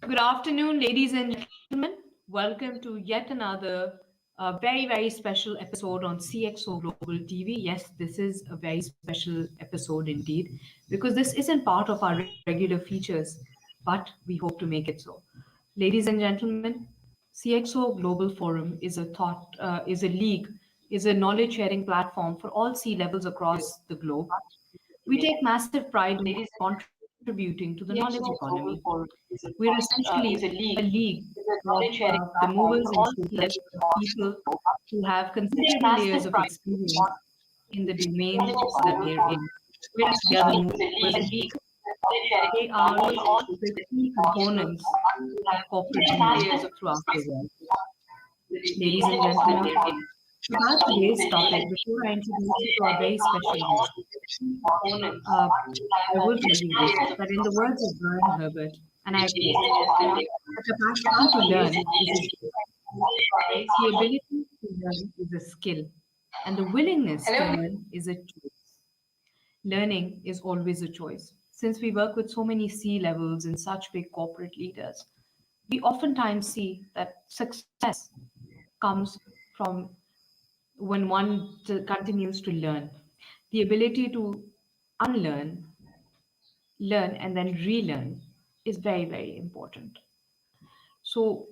Good afternoon, ladies and gentlemen. Welcome to yet another very, very special episode on CxO Global TV. Yes, this is a very special episode indeed, because this isn't part of our regular features, but we hope to make it so. Ladies and gentlemen, CxO Global Forum is a league, is a knowledge sharing platform for all C levels across the globe. We take massive pride in contributing to the knowledge economy. We're essentially a league of the movers and shakers, people who have considerable layers of experience in the domain that they're in. They are the movers and shakers. They are the key components of corporate leaders throughout the world. Ladies and gentlemen, about today's topic, before I introduce you to our very special guest, I will tell you this, that in the words of Brian Herbert, and I quote, the capacity to learn is a skill. The ability to learn is a skill, and the willingness to learn is a choice. Learning is always a choice. Since we work with so many C levels and such big corporate leaders, we oftentimes see that success comes from when one continues to learn. The ability to unlearn, learn, and then relearn is very, very important. So,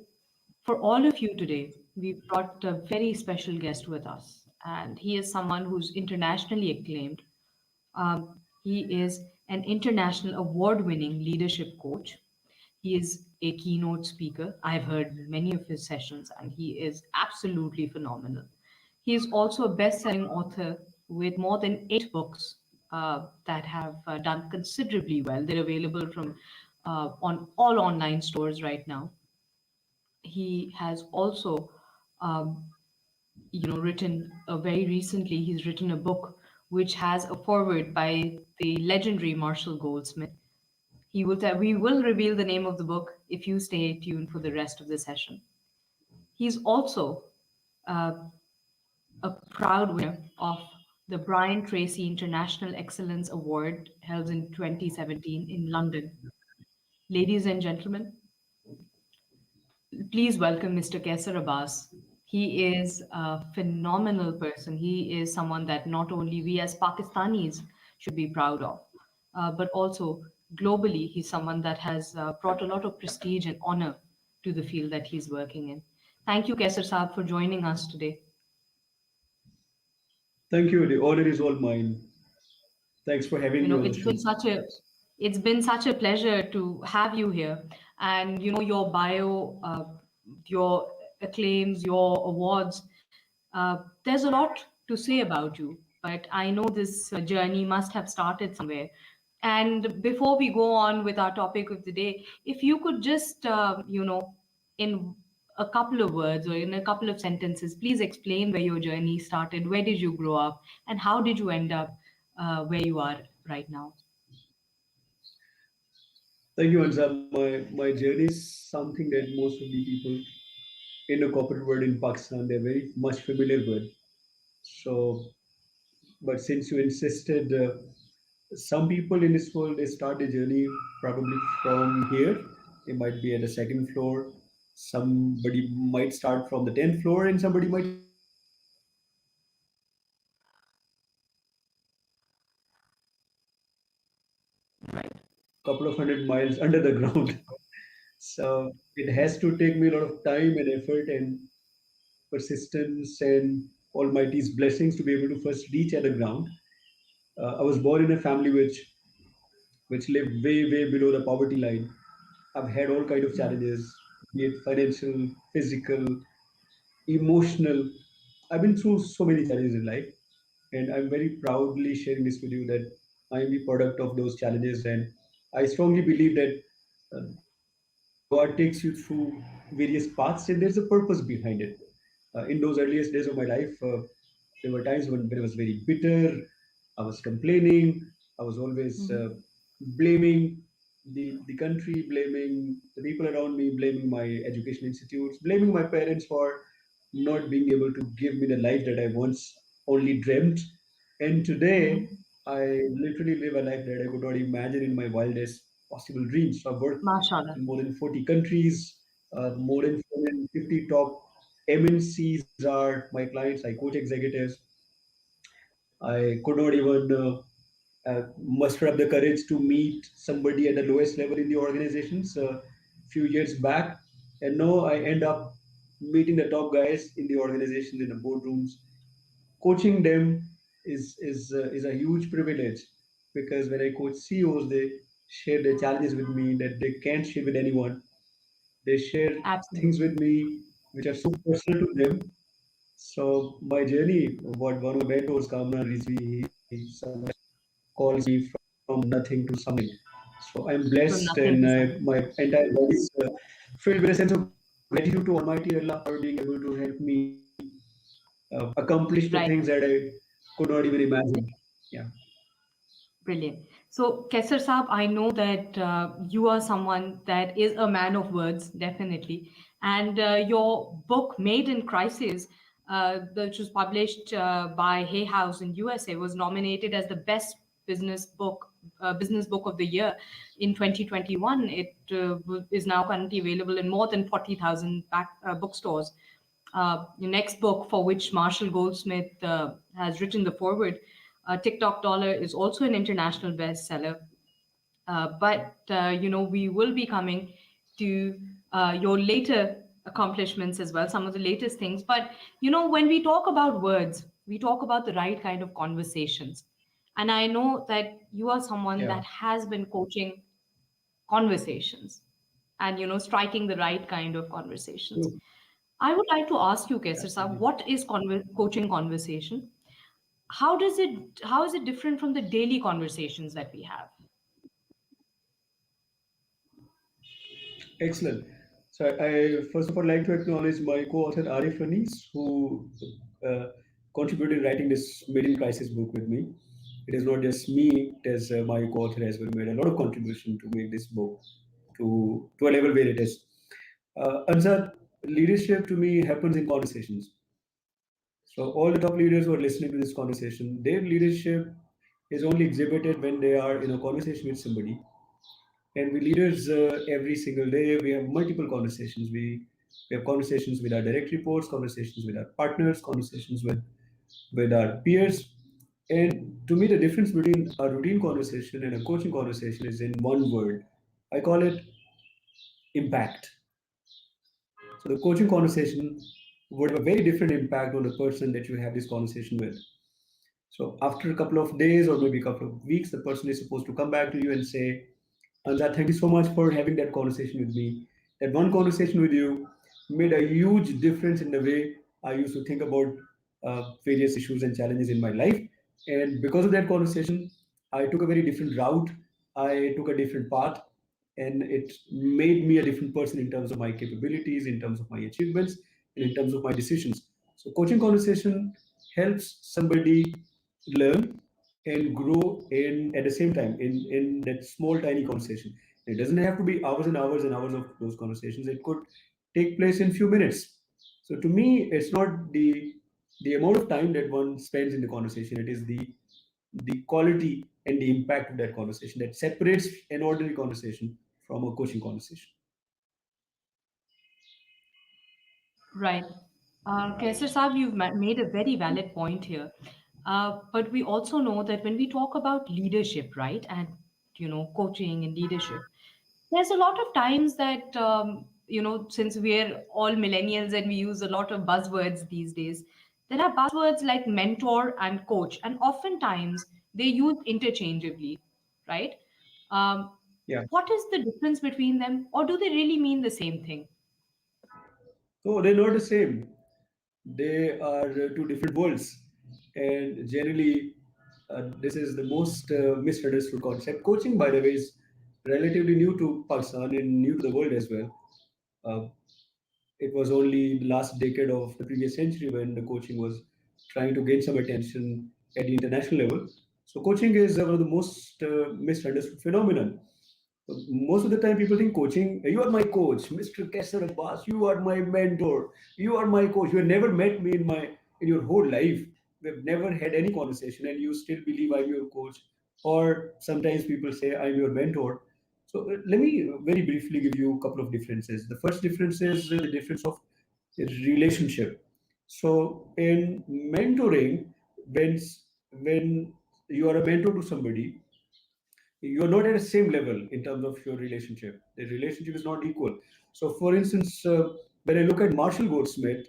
for all of you today, we've brought a very special guest with us, and he is someone who's internationally acclaimed. He is an international award winning leadership coach. He is a keynote speaker. I've heard many of his sessions, and he is absolutely phenomenal. He is also a best selling author with more than 8 books that have done considerably well. They're available from on all online stores right now. He has also um, written very recently, he's written a book which has a foreword by the legendary Marshall Goldsmith. We will reveal the name of the book if you stay tuned for the rest of the session. He's also uh, a proud winner of the Brian Tracy International Excellence Award held in 2017 in London. Ladies and gentlemen, please welcome Mr. Qaiser Abbas. He is a phenomenal person. He is someone that not only we as Pakistanis should be proud of, but also globally, he's someone that has brought a lot of prestige and honor to the field that he's working in. Thank you, Qaiser Saab, for joining us today. Thank you. The honor is all mine. Thanks for having me on the It's been show. such a pleasure to have you here, and your bio, your acclaims, your awards. There's a lot to say about you, but I know this journey must have started somewhere. And before we go on with our topic of the day, if you could just in a couple of words or in a couple of sentences, please explain where your journey started, where did you grow up, and how did you end up where you are right now? Thank you, Anza. My journey is something that most of the people in the corporate world in Pakistan they're very much familiar with. So, but since you insisted, some people in this world they start their journey probably from here. They might be at the second floor. Somebody might start from the 10th floor, and somebody might start from the 200 miles under the ground. So it has to take me a lot of time and effort and persistence and Almighty's blessings to be able to first reach at the ground. I was born in a family which lived way below the poverty line. I've had all kind of challenges, be it financial, physical, emotional. I've been through so many challenges in life, and I'm very proudly sharing this with you that I am the product of those challenges, and I strongly believe that uh, God takes you through various paths, and there's a purpose behind it. In those earliest days of my life, there were times when I was very bitter. I was complaining. I was always blaming the country, blaming the people around me, blaming my education institutes, blaming my parents for not being able to give me the life that I once only dreamt. And today, Mhm. I literally live a life that I could not imagine in my wildest possible dreams. So I've worked Mashallah. in more than 40 countries, more than 450 top MNCs are my clients. I coach executives. I could not even muster up the courage to meet somebody at the lowest level in the organizations a few years back. And now I end up meeting the top guys in the organizations, in the boardrooms. Coaching them is a huge privilege, because when I coach CEOs, they share their challenges with me that they can't share with anyone. They share things Absolutely. with me which are so personal to them. So my journey, what one of my mentors, Kamran Rizvi, he sometimes calls me from nothing to something. So I'm From blessed, nothing and to something. my entire body is filled with a sense of gratitude to Almighty Allah for being able to help me accomplish the things Right. that I could not even imagine. Yeah. Brilliant. So, Kesar Saab, I know that you are someone that is a man of words, definitely. And your book, Made in Crisis, which was published by Hay House in USA, was nominated as the best business book of the year in 2021. It is now currently available in more than 40,000 bookstores. Your next book, for which Marshall Goldsmith has written the foreword, TikTok Dollar, is also an international bestseller. But we will be coming to your later accomplishments as well, some of the latest things. But when we talk about words, we talk about the right kind of conversations. And I know that you are someone Yeah. that has been coaching conversations and striking the right kind of conversations. True. I would like to ask you, Kesar Saab, Absolutely. what is coaching conversation? How is it different from the daily conversations that we have? Excellent. So I first of all like to acknowledge my co-author Arif Anis, who uh, contributed writing this Made in Crisis book with me. It is not just me; it is my co-author as well made a lot of contribution to make this book to a level where it is. Anzad, leadership to me happens in conversations. So all the top leaders who are listening to this conversation, their leadership is only exhibited when they are in a conversation with somebody. And we leaders, every single day, we have multiple conversations. We have conversations with our direct reports, conversations with our partners, conversations with our peers. And to me, the difference between a routine conversation and a coaching conversation is in one word. I call it impact. So the coaching conversation would have a very different impact on the person that you have this conversation with. So after a couple of days or maybe a couple of weeks, the person is supposed to come back to you and say, Anzad, thank you so much for having that conversation with me. That one conversation with you made a huge difference in the way I used to think about various issues and challenges in my life. And because of that conversation, I took a very different route. I took a different path, and it made me a different person in terms of my capabilities, in terms of my achievements, and in terms of my decisions. So, coaching conversation helps somebody learn and grow in at the same time in that small tiny conversation. It doesn't have to be hours and hours and hours of those conversations. It could take place in few minutes. So to me, it's not the amount of time that one spends in the conversation. It is the quality and the impact of that conversation that separates an ordinary conversation from a coaching conversation. Right. Kaisar Saab, you've made a very valid point here. But we also know that when we talk about leadership, right, and coaching and leadership, there's a lot of times that since we're all millennials and we use a lot of buzzwords these days, there are buzzwords like mentor and coach, and oftentimes they use interchangeably, right? Um, Yeah. what is the difference between them, or do they really mean the same thing? So they're not the same. They are two different worlds, and generally, this is the most misunderstood concept. Coaching, by the way, is relatively new to Pakistan and new to the world as well. Uh, it was only the last decade of the previous century when the coaching was trying to gain some attention at the international level. So, coaching is one of the most misunderstood phenomenon. Most of the time, people think coaching, you are my coach, Mr. Qaiser Abbas, you are my mentor, you are my coach. You have never met me in your whole life. We've never had any conversation, and you still believe I'm your coach. Or sometimes people say I'm your mentor. So let me very briefly give you a couple of differences. The first difference is the difference of relationship. So in mentoring, when when you are a mentor to somebody, you are not at the same level in terms of your relationship. The relationship is not equal. So, for instance, when I look at Marshall Goldsmith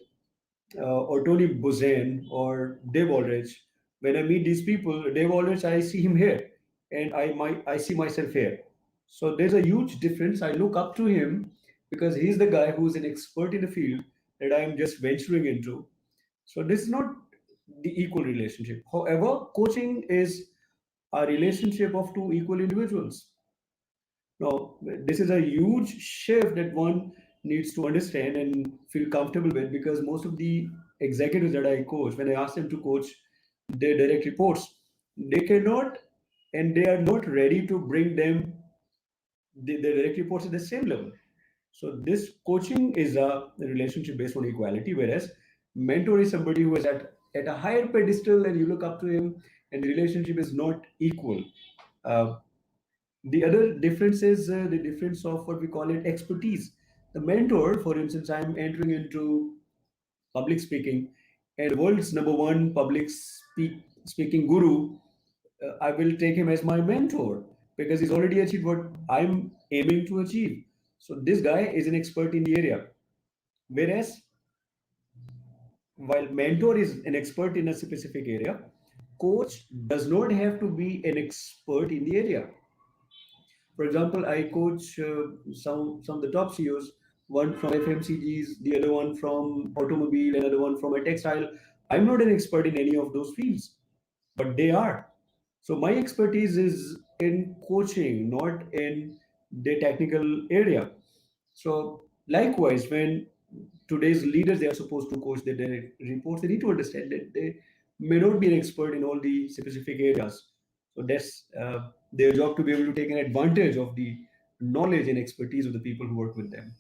or Tony Buzan or Dave Aldrich, when I meet these people, Dave Aldrich, I see him here, and I see myself here. So there's a huge difference. I look up to him because he's the guy who's an expert in the field that I am just venturing into. So this is not the equal relationship. However, coaching is a relationship of two equal individuals. Now, this is a huge shift that one needs to understand and feel comfortable with, because most of the executives that I coach, when I ask them to coach their direct reports, they cannot and they are not ready to bring them the direct reports at the same level. So this coaching is a relationship based on equality, whereas mentor is somebody who is at a higher pedestal and you look up to him, and the relationship is not equal. Uh, the other difference is the difference of what we call it expertise. The mentor, for instance, I'm entering into public speaking, and the world's number one speaking guru, I will take him as my mentor because he's already achieved what I'm aiming to achieve. So this guy is an expert in the area. Whereas while mentor is an expert in a specific area, coach does not have to be an expert in the area. For example, I coach some of the top CEOs, one from FMCGs, the other one from automobile, another one from a textile. I'm not an expert in any of those fields, but they are. So my expertise is in coaching, not in the technical area. So likewise, when today's leaders they are supposed to coach their direct reports, they need to understand that they may not be an expert in all the specific areas. So that's their job to be able to take an advantage of the knowledge and expertise of the people who work with them.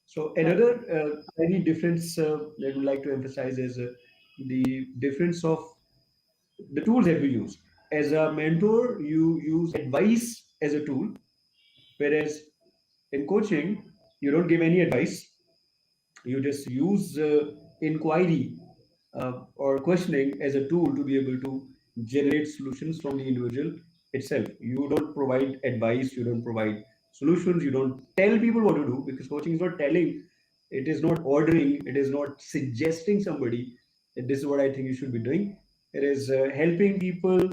So Right. another tiny difference that I would like to emphasize is the difference of the tools that we use. As a mentor, you use advice as a tool, whereas in coaching, you don't give any advice. You just use inquiry or questioning as a tool to be able to generate solutions from the individual itself. You don't provide advice, you don't provide solutions, you don't tell people what to do, because coaching is not telling, it is not ordering, it is not suggesting somebody that this is what I think you should be doing. It is helping people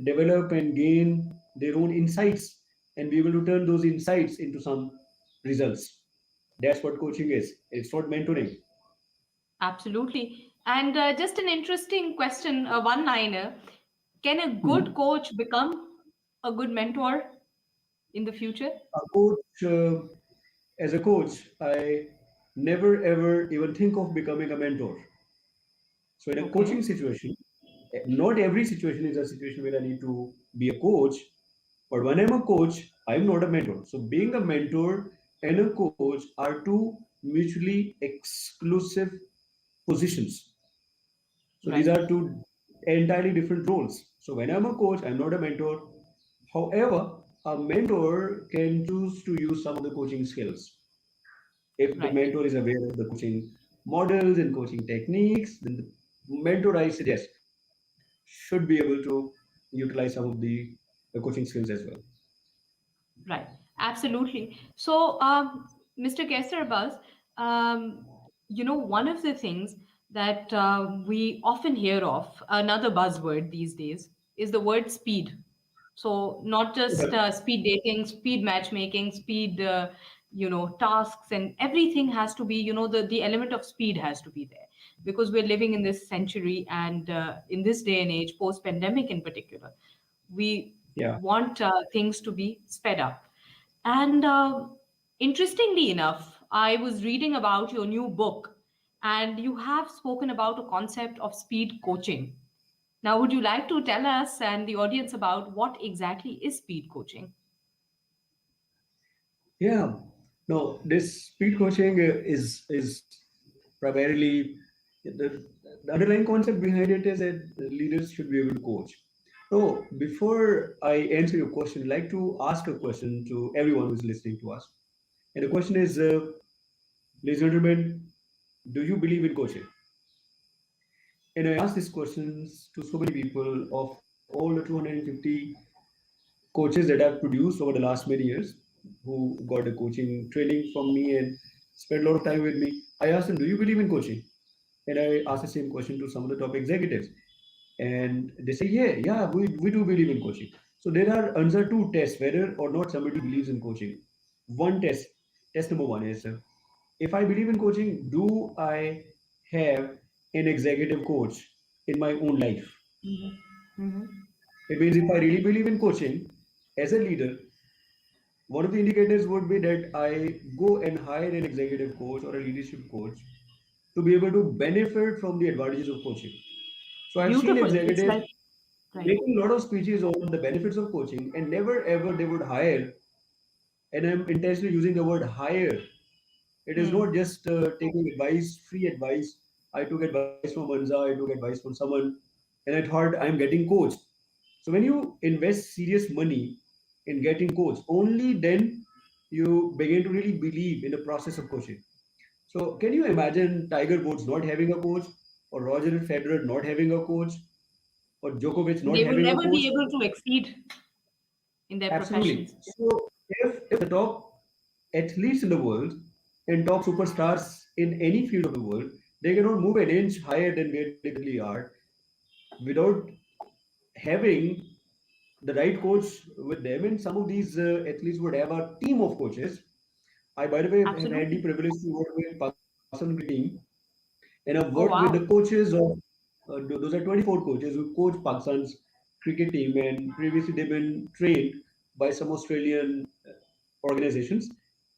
develop and gain their own insights and be able to turn those insights into some results. That's what coaching is. It's not mentoring. Absolutely. And just an interesting question, a one liner. Can a good Mhm. coach become a good mentor in the future? A coach, as a coach, I never ever even think of becoming a mentor. So in a coaching Okay. situation, not every situation is a situation where I need to be a coach. But when I'm a coach, I'm not a mentor. So being a mentor and a coach are two mutually exclusive positions. So these Right. are two entirely different roles. So when I'm a coach, I'm not a mentor. However, a mentor can choose to use some of the coaching skills. If the Right. mentor is aware of the coaching models and coaching techniques, then the mentor, I suggest, should be able to utilize some of the coaching skills as well. Right. Absolutely. So, Mr. Kaiser Abbas, one of the things that we often hear of, another buzzword these days, is the word speed. So, not just Yeah. speed dating, speed matchmaking, speed, tasks, and everything has to be, the element of speed has to be there because we're living in this century and in this day and age, post pandemic in particular. We Yeah. want things to be sped up. And interestingly enough, I was reading about your new book, and you have spoken about a concept of speed coaching. Now, would you like to tell us and the audience about what exactly is speed coaching? Yeah. No, this speed coaching is primarily the underlying concept behind it is that leaders should be able to coach. So before I answer your question, I'd like to ask a question to everyone who's listening to us. And the question is, ladies and gentlemen, do you believe in coaching? And I asked these questions to so many people of all the 250 coaches that I've produced over the last many years who got a coaching training from me and spent a lot of time with me. I asked them, do you believe in coaching? And I asked the same question to some of the top executives. And they say, yeah, we do believe in coaching. So there are answer two tests whether or not somebody believes in coaching. One test number one is if I believe in coaching, do I have an executive coach in my own life? Mm-hmm. Mm-hmm. It means if I really believe in coaching as a leader, one of the indicators would be that I go and hire an executive coach or a leadership coach to be able to benefit from the advantages of coaching. So I've seen Beautiful. It's executives like, right. making a lot of speeches on the benefits of coaching and never ever they would hire, and I'm intentionally using the word hire. It is Hmm. not just taking advice, free advice. I took advice from Anza, I took advice from someone, and I thought I'm getting coached. So when you invest serious money in getting coached, only then you begin to really believe in the process of coaching. So can you imagine Tiger Woods not having a coach, or Roger Federer not having a coach, or Djokovic not They will having a never coach? be able to exceed in their Absolutely. professions. So if the top athletes in the world and top superstars in any field of the world, they cannot move an inch higher than where they currently are without having the right coach with them. And some of these athletes would have a team of coaches. I, by the way, have had the Absolutely. privilege to work with Pakistan cricket team, and I've Oh, worked with the wow. coaches of those are 24 coaches who coach Pakistan's cricket team, and previously they've been trained by some Australian organizations.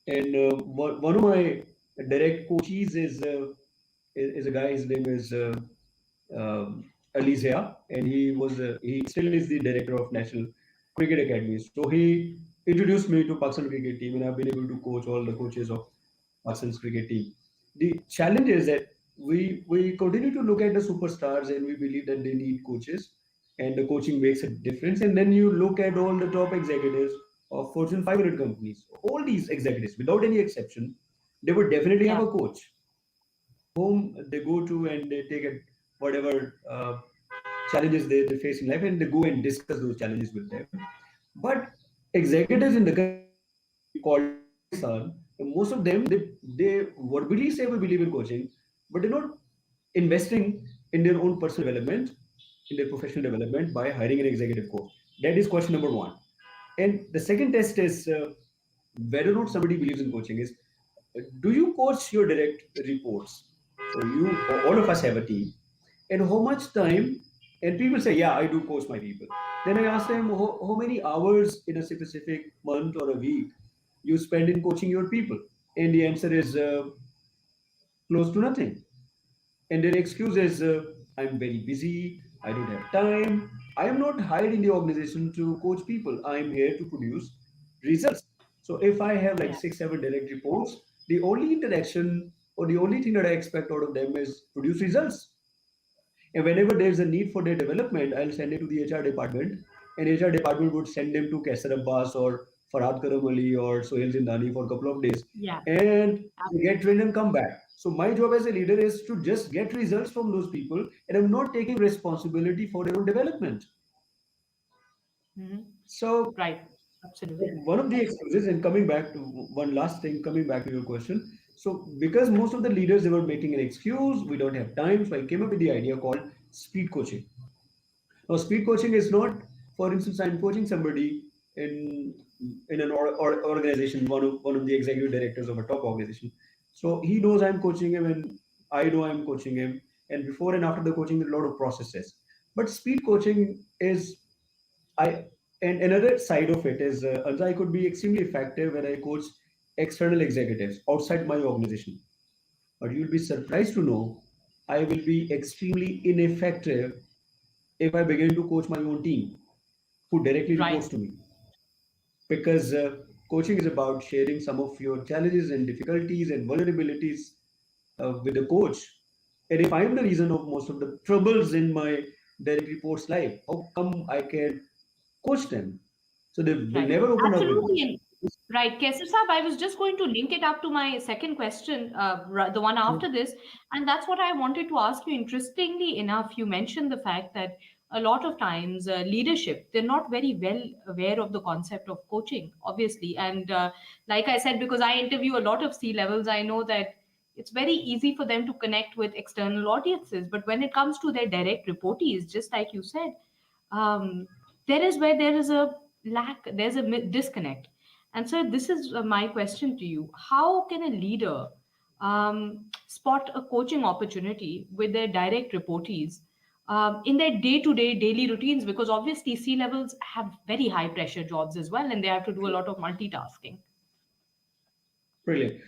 And one of my direct coaches is a guy. His name is Alizia, and he still is the director of National Cricket Academy. So he introduced me to Pakistan cricket team, and I've been able to coach all the coaches of Pakistan's cricket team. The challenge is that we continue to look at the superstars and we believe that they need coaches, and the coaching makes a difference. And then you look at all the top executives of Fortune 500 companies, all these executives, without any exception, they would definitely have Yeah. a coach whom they go to and they take it whatever challenges they face in life and they go and discuss those challenges with them. But executives in the country called Pakistan, most of them they verbally say we believe in coaching, but they're not investing in their own personal development, in their professional development by hiring an executive coach. That is question number one. And the second test is whether or not somebody believes in coaching is do you coach your direct reports? So you, all of us have a team, and how much time? And people say, yeah, I do coach my people. Then I ask them how many hours in a specific month or a week you spend in coaching your people, and the answer is close to nothing. And their excuse is, I'm very busy, I don't have time. I am not hired in the organization to coach people. I'm here to produce results. So if I have like Yeah. six, seven direct reports, the only interaction or the only thing that I expect out of them is produce results. And whenever there's a need for their development, I'll send it to the HR department, and HR department would send them to Qaiser Abbas or Farhad Karam Ali or Sohail Zindani for a couple of days, Yeah. and they get Absolutely. trained and come back. So my job as a leader is to just get results from those people, and I'm not taking responsibility for their own development. Hmm. So Right. Absolutely. one of the excuses, and coming back to one last thing, coming back to your question. So because most of the leaders they were making an excuse, we don't have time. So I came up with the idea called speed coaching. Now, speed coaching is not, for instance, I'm coaching somebody in in an organization, one of the executive directors of a top organization. So he knows I'm coaching him, and I know I'm coaching him. And before and after the coaching, there are a lot of processes. But speed coaching is I and another side of it is I could be extremely effective when I coach external executives outside my organization. But you'll be surprised to know I will be extremely ineffective if I begin to coach my own team who directly Right. reports to me. Because coaching is about sharing some of your challenges and difficulties and vulnerabilities with the coach. And if I'm the reason of most of the troubles in my direct reports live? How come I can coach them? So they will Right. never open up with me. Absolutely. And right. Kaisar Saab, I was just going to link it up to my second question, the one Sure. after this. And that's what I wanted to ask you. Interestingly enough, you mentioned the fact that a lot of times leadership, they're not very well aware of the concept of coaching, obviously. And like I said, because I interview a lot of C levels, I know that it's very easy for them to connect with external audiences. But when it comes to their direct reportees, just like you said, um, there is where there is a lack, there's a disconnect. And so this is my question to you: how can a leader spot a coaching opportunity with their direct reportees in their day-to-day daily routines? Because obviously C levels have very high pressure jobs as well, and they have to do a lot of multitasking. Brilliant.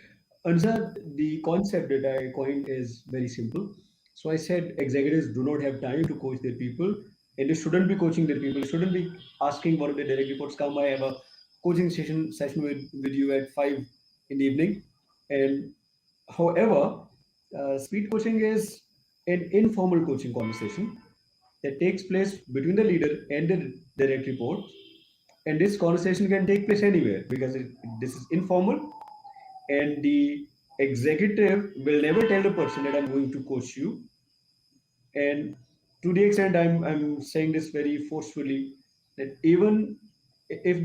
Answer, the concept that I coined is very simple. So I said executives do not have time to coach their people, and they shouldn't be coaching their people. They shouldn't be asking one of their direct reports, come, I have a coaching session with you at 5 in the evening. And however, speed coaching is an informal coaching conversation that takes place between the leader and the direct report. And this conversation can take place anywhere because this is informal, and the executive will never tell the person that I'm going to coach you. And to the extent I'm saying this very forcefully, that even if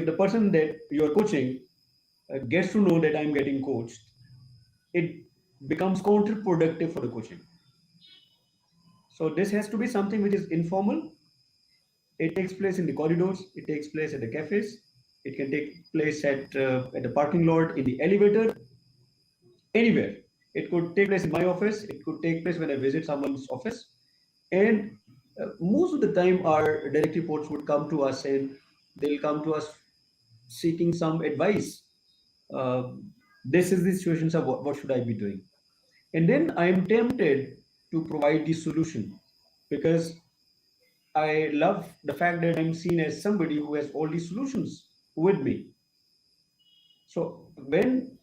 the person that you're coaching gets to know that I'm getting coached, it becomes counterproductive for the coaching. So this has to be something which is informal. It takes place in the corridors, it takes place at the cafes, it can take place at the parking lot, in the elevator, anywhere. It could take place in my office. It could take place when I visit someone's office. And most of the time, our direct reports would come to us and they'll come to us seeking some advice. Uh, this is the situation, so what should I be doing? And then I'm tempted to provide the solution because I love the fact that I'm seen as somebody who has all these solutions with me. So when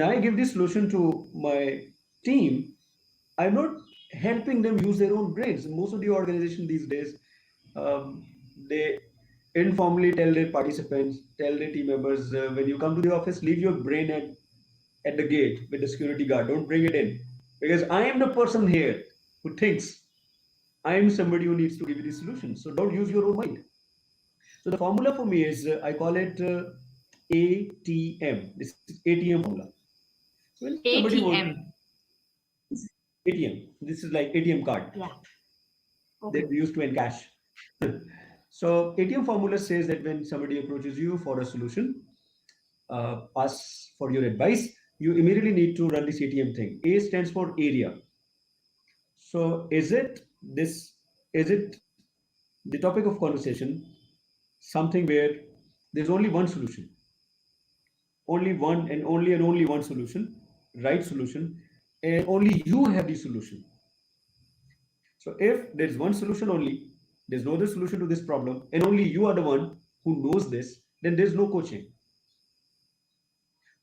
I give this solution to my team, I'm not helping them use their own brains. Most of the organization these days, they informally tell their participants, tell their team members, when you come to the office, leave your brain at the gate with the security guard. Don't bring it in. Because I am the person here who thinks I am somebody who needs to give you the solution. So don't use your own mind. So the formula for me is, I call it ATM. This is ATM formula. So when somebody wants ATM. ATM, this is like ATM card Yeah. that Okay. we use to encash. So ATM formula says that when somebody approaches you for a solution, asks for your advice, you immediately need to run this ATM thing. A stands for area. So is it the topic of conversation something where there's only one solution, only one and only one solution, right solution, and only you have the solution. So if there's one solution only, there's no other solution to this problem, and only you are the one who knows this, then there's no coaching.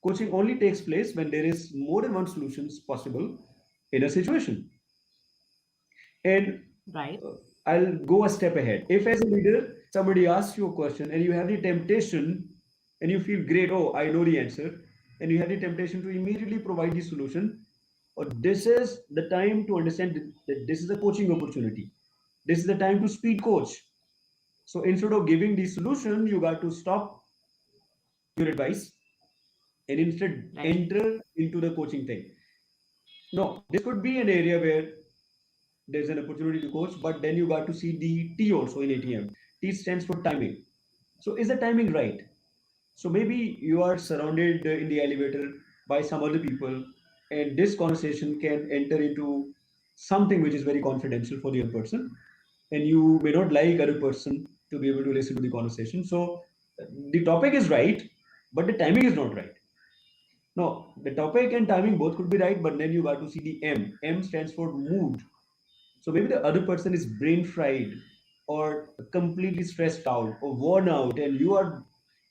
Coaching only takes place when there is more than one solutions possible in a situation. And Right. I'll go a step ahead. If as a leader, somebody asks you a question and you have the temptation and you feel great, oh, I know the answer, and you have the temptation to immediately provide the solution, or this is the time to understand that this is a coaching opportunity. This is the time to speed coach. So instead of giving the solution, you got to stop your advice and instead Right. enter into the coaching thing. No, this could be an area where there's an opportunity to coach, but then you got to see the T also in ATM. T stands for timing. So is the timing right? So maybe you are surrounded in the elevator by some other people, and this conversation can enter into something which is very confidential for the other person, and you may not like other person to be able to listen to the conversation. So the topic is right, but the timing is not right. No, the topic and timing both could be right, but then you got to see the M. M stands for mood. So maybe the other person is brain fried or completely stressed out or worn out, and you are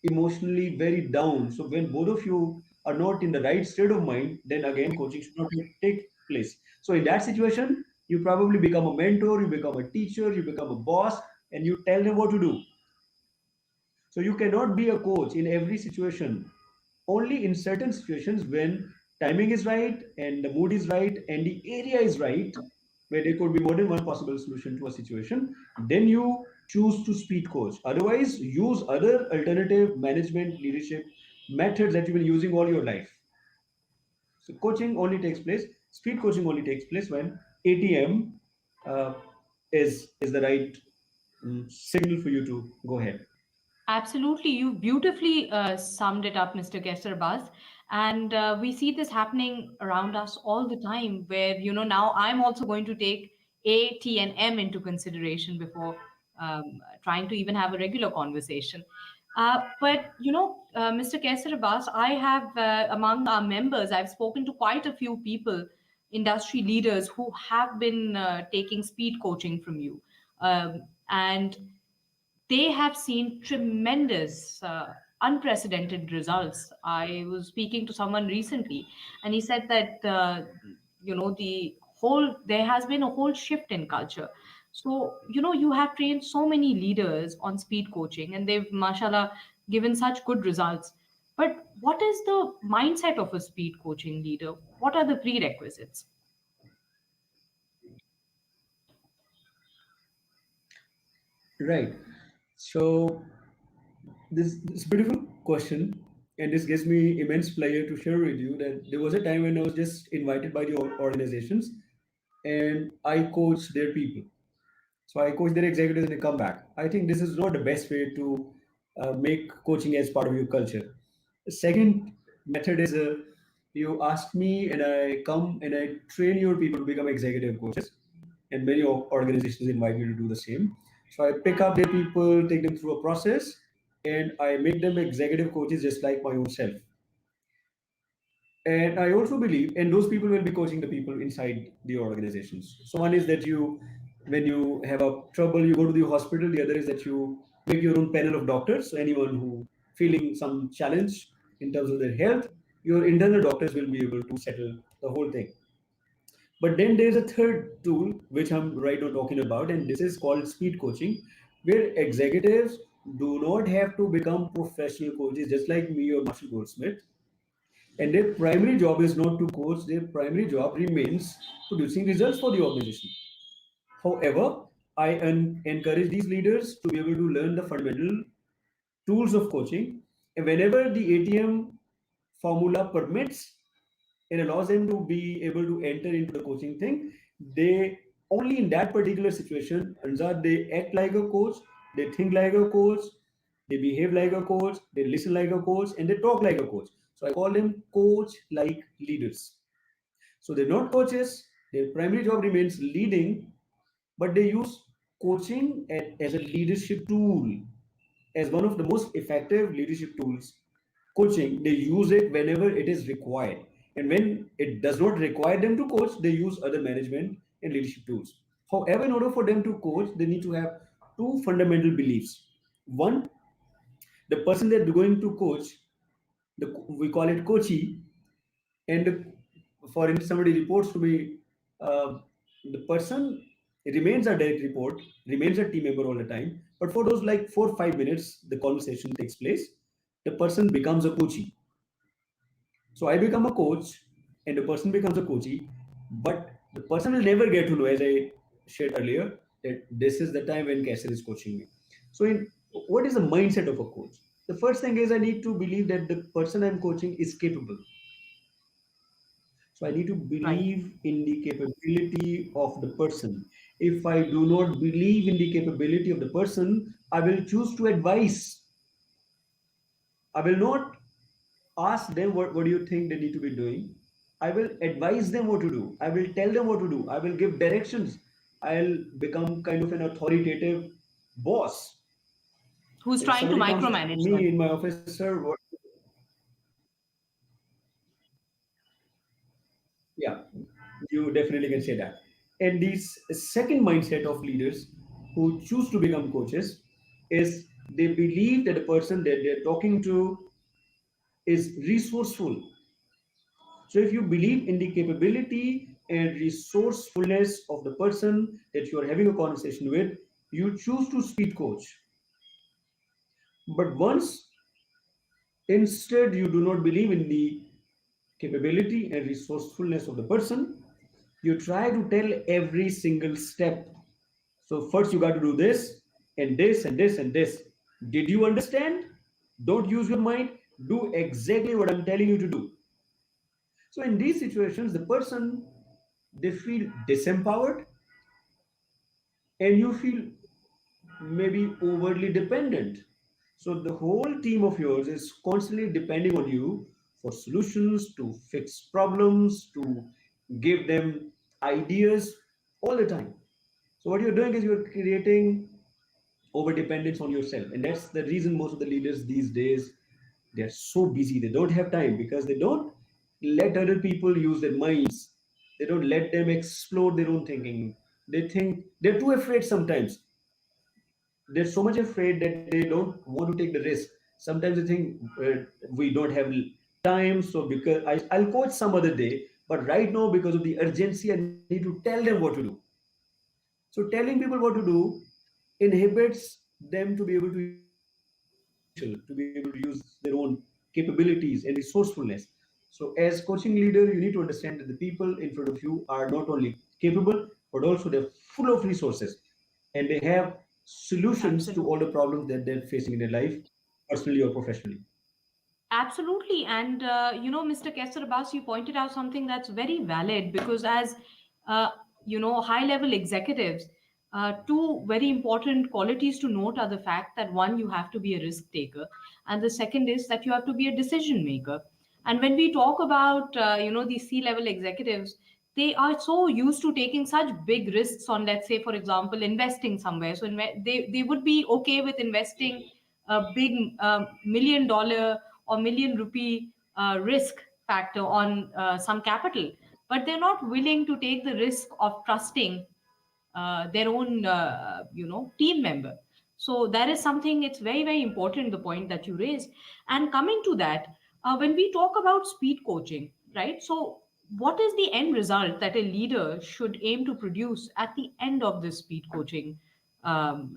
emotionally very down. So when both of you are not in the right state of mind, then again coaching should not take place. So in that situation, You probably become a mentor, you become a teacher, you become a boss, and you tell them what to do. So you cannot be a coach in every situation. Only in certain situations when timing is right and the mood is right and the area is right, where there could be more than one possible solution to a situation, then you choose to speed coach. Otherwise, use other alternative management leadership methods that you've been using all your life. So coaching only takes place, speed coaching only takes place when ATM uh, is the right signal for you to go ahead. Absolutely. You beautifully summed it up, Mr. Kesser. And we see this happening around us all the time, where, now I'm also going to take A, T, and M into consideration before trying to even have a regular conversation. But, Mr. Kesser, I have, among our members, I've spoken to quite a few people, industry leaders, who have been taking speed coaching from you. And they have seen tremendous, unprecedented results. I was speaking to someone recently, and he said that there has been a whole shift in culture. So you have trained so many leaders on speed coaching, and they've, mashallah, given such good results. But what is the mindset of a speed coaching leader? What are the prerequisites? Right. So this beautiful question, and this gives me immense pleasure to share with you that there was a time when I was just invited by the organizations, and I coached their people. So I coach their executives and they come back. I think this is not the best way to make coaching as part of your culture. The second method is you ask me and I come and I train your people to become executive coaches. And many organizations invite me to do the same. So I pick up their people, take them through a process, and I make them executive coaches just like my own self. And I also believe, and those people will be coaching the people inside the organizations. So one is that when you have a trouble, you go to the hospital. The other is that you make your own panel of doctors. So anyone who feeling some challenge in terms of their health, your internal doctors will be able to settle the whole thing. But then there's a third tool which I'm right now talking about, and this is called speed coaching, where executives do not have to become professional coaches just like me or Marshall Goldsmith, and their primary job is not to coach, their primary job remains producing results for the organization. However, I encourage these leaders to be able to learn the fundamental tools of coaching. And whenever the ATM formula permits and allows them to be able to enter into the coaching thing, they only in that particular situation, Anzad, they act like a coach, they think like a coach, they behave like a coach, they listen like a coach, and they talk like a coach. So I call them coach like leaders. So they're not coaches, their primary job remains leading, but they use coaching as a leadership tool, as one of the most effective leadership tools. Coaching, they use it whenever it is required. And when it does not require them to coach, they use other management and leadership tools. However, in order for them to coach, they need to have two fundamental beliefs. One, the person they're going to coach, we call it coachee, and for instance, somebody reports to me, uh, the person remains a direct report, remains a team member all the time, but for those like 4 or 5 minutes the conversation takes place, the person becomes a coachee. So I become a coach and the person becomes a coachee, but the person will never get to know, as I shared earlier, that this is the time when Kaiser is coaching me. So in what is the mindset of a coach? The first thing is I need to believe that the person I'm coaching is capable. So I need to Right. believe in the capability of the person. If I do not believe in the capability of the person, I will choose to advise. I will not ask them what do you think they need to be doing. I will advise them what to do. I will tell them what to do. I will give directions. I'll become kind of an authoritative boss. Who's If trying to somebody comes to micromanage me them? in my office, sir, what, yeah, you definitely can say that. And the second mindset of leaders who choose to become coaches is they believe that the person that they're talking to is resourceful. So if you believe in the capability and resourcefulness of the person that you are having a conversation with, you choose to speed coach. But once instead you do not believe in the capability and resourcefulness of the person, you try to tell every single step. So first you got to do this and this and this and this. Did you understand? Don't use your mind. Do exactly what I'm telling you to do. So in these situations, the person, they feel disempowered, and you feel maybe overly dependent. So the whole team of yours is constantly depending on you for solutions, to fix problems, to give them ideas all the time. So what you're doing is you're creating over dependence on yourself, and that's the reason most of the leaders these days, they're so busy, they don't have time because they don't let other people use their minds, they don't let them explore their own thinking. They think they're too afraid sometimes, they're so much afraid that they don't want to take the risk. Sometimes they think we don't have time, so because I'll coach some other day, but right now because of the urgency I need to tell them what to do. So telling people what to do inhibits them to be able to use their potential, to be able to use their own capabilities and resourcefulness. So as coaching leader, you need to understand that the people in front of you are not only capable, but also they're full of resources, and they have solutions to all the Absolutely. problems that they're facing in their life, personally or professionally. Absolutely. And, Mr. Qaiser Abbas, you pointed out something that's very valid because, as uh, high level executives, two very important qualities to note are the fact that one, you have to be a risk taker, and the second is that you have to be a decision maker. And when we talk about, these C level executives, they are so used to taking such big risks on, let's say, for example, investing somewhere. So they would be okay with investing a big $1 million or million rupee risk factor on some capital, but they're not willing to take the risk of trusting their own team member. So that is something, it's very very important, the point that you raised. And coming to that, when we talk about speed coaching, right, so what is the end result that a leader should aim to produce at the end of this speed coaching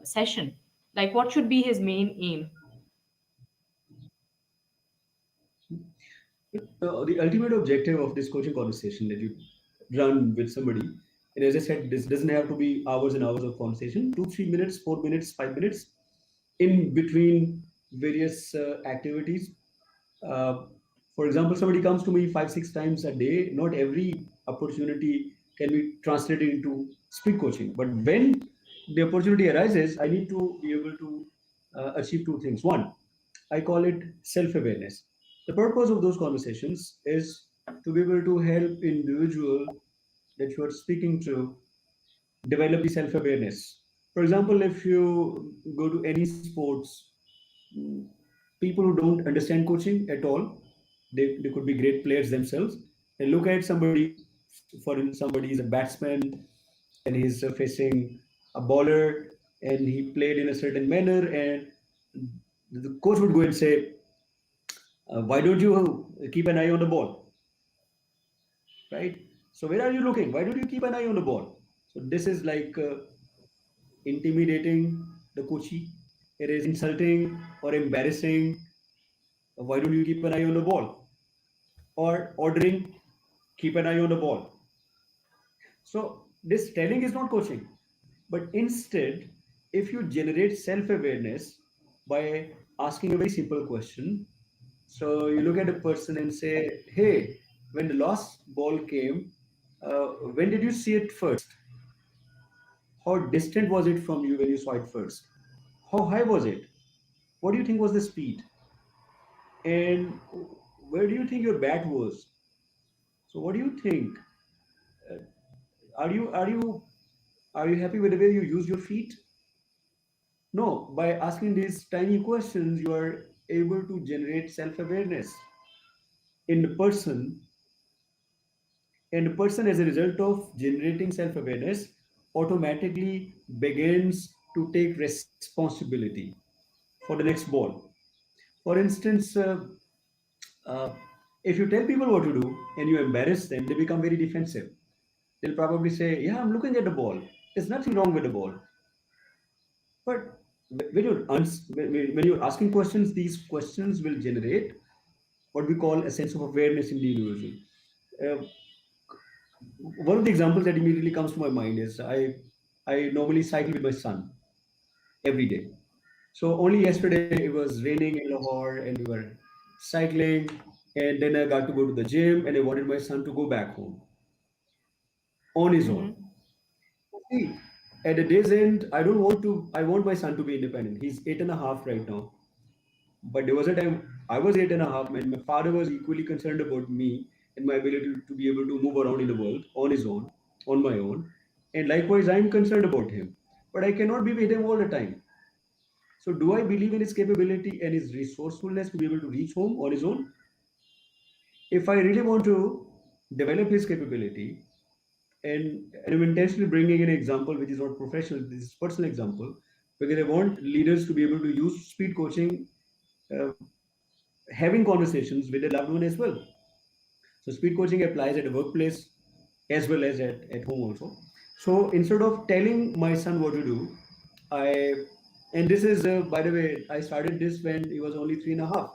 session? Like, what should be his main aim? The ultimate objective of this coaching conversation that you run with somebody, and as I said, this doesn't have to be hours and hours of conversation, 2 3 minutes, 4 minutes, 5 minutes in between various activities. uh, for example, somebody comes to me 5 6 times a day, not every opportunity can be translated into speed coaching, but when the opportunity arises, I need to be able to achieve two things. One, I call it self-awareness. The purpose of those conversations is to be able to help individual that you are speaking to develop the self-awareness. For example, if you go to any sports, mm, people who don't understand coaching at all, they could be great players themselves, and look at somebody, somebody is a batsman and he's facing a bowler and he played in a certain manner, and the coach would go and say, why don't you keep an eye on the ball, right? So where are you looking? Why don't you keep an eye on the ball? So this is like intimidating the coachee. It is insulting or embarrassing. Why don't you keep an eye on the ball? Or ordering, keep an eye on the ball. So this telling is not coaching, but instead, if you generate self-awareness by asking a very simple question, so you look at a person and say, "Hey, when the last ball came, when did you see it first? How distant was it from you when you saw it first? How high was it? What do you think was the speed? And where do you think your bat was? So what do you think? Uh, are you are you are you happy with the way you use your feet? No, by asking these tiny questions, you are able to generate self-awareness in the person, and the person, as a result of generating self-awareness, automatically begins to take responsibility for the next ball. For instance, If you tell people what to do and you embarrass them, they become very defensive. They'll probably say, "Yeah, I'm looking at the ball. There's nothing wrong with the ball." But when you're asking questions, these questions will generate what we call a sense of awareness in the individual. Uh, One of the examples that immediately comes to my mind is I normally cycle with my son every day. So only yesterday it was raining in Lahore and we were cycling, and then I got to go to the gym and I wanted my son to go back home on his own. Mm-hmm. See, at the day's end, I want my son to be independent. He's 8.5 right now. But there was a time I was 8.5, and my father was equally concerned about me and my ability to be able to move around in the world on his own, on my own. And likewise, I'm concerned about him. But I cannot be with him all the time. So, do I believe in his capability and his resourcefulness to be able to reach home on his own? If I really want to develop his capability, and I'm intentionally bringing an example which is not professional, this is personal example, because I want leaders to be able to use speed coaching, uh, having conversations with their loved one as well. So speed coaching applies at the workplace as well as at home also. So instead of telling my son what to do, I and this is by the way, I started this when he was only 3.5,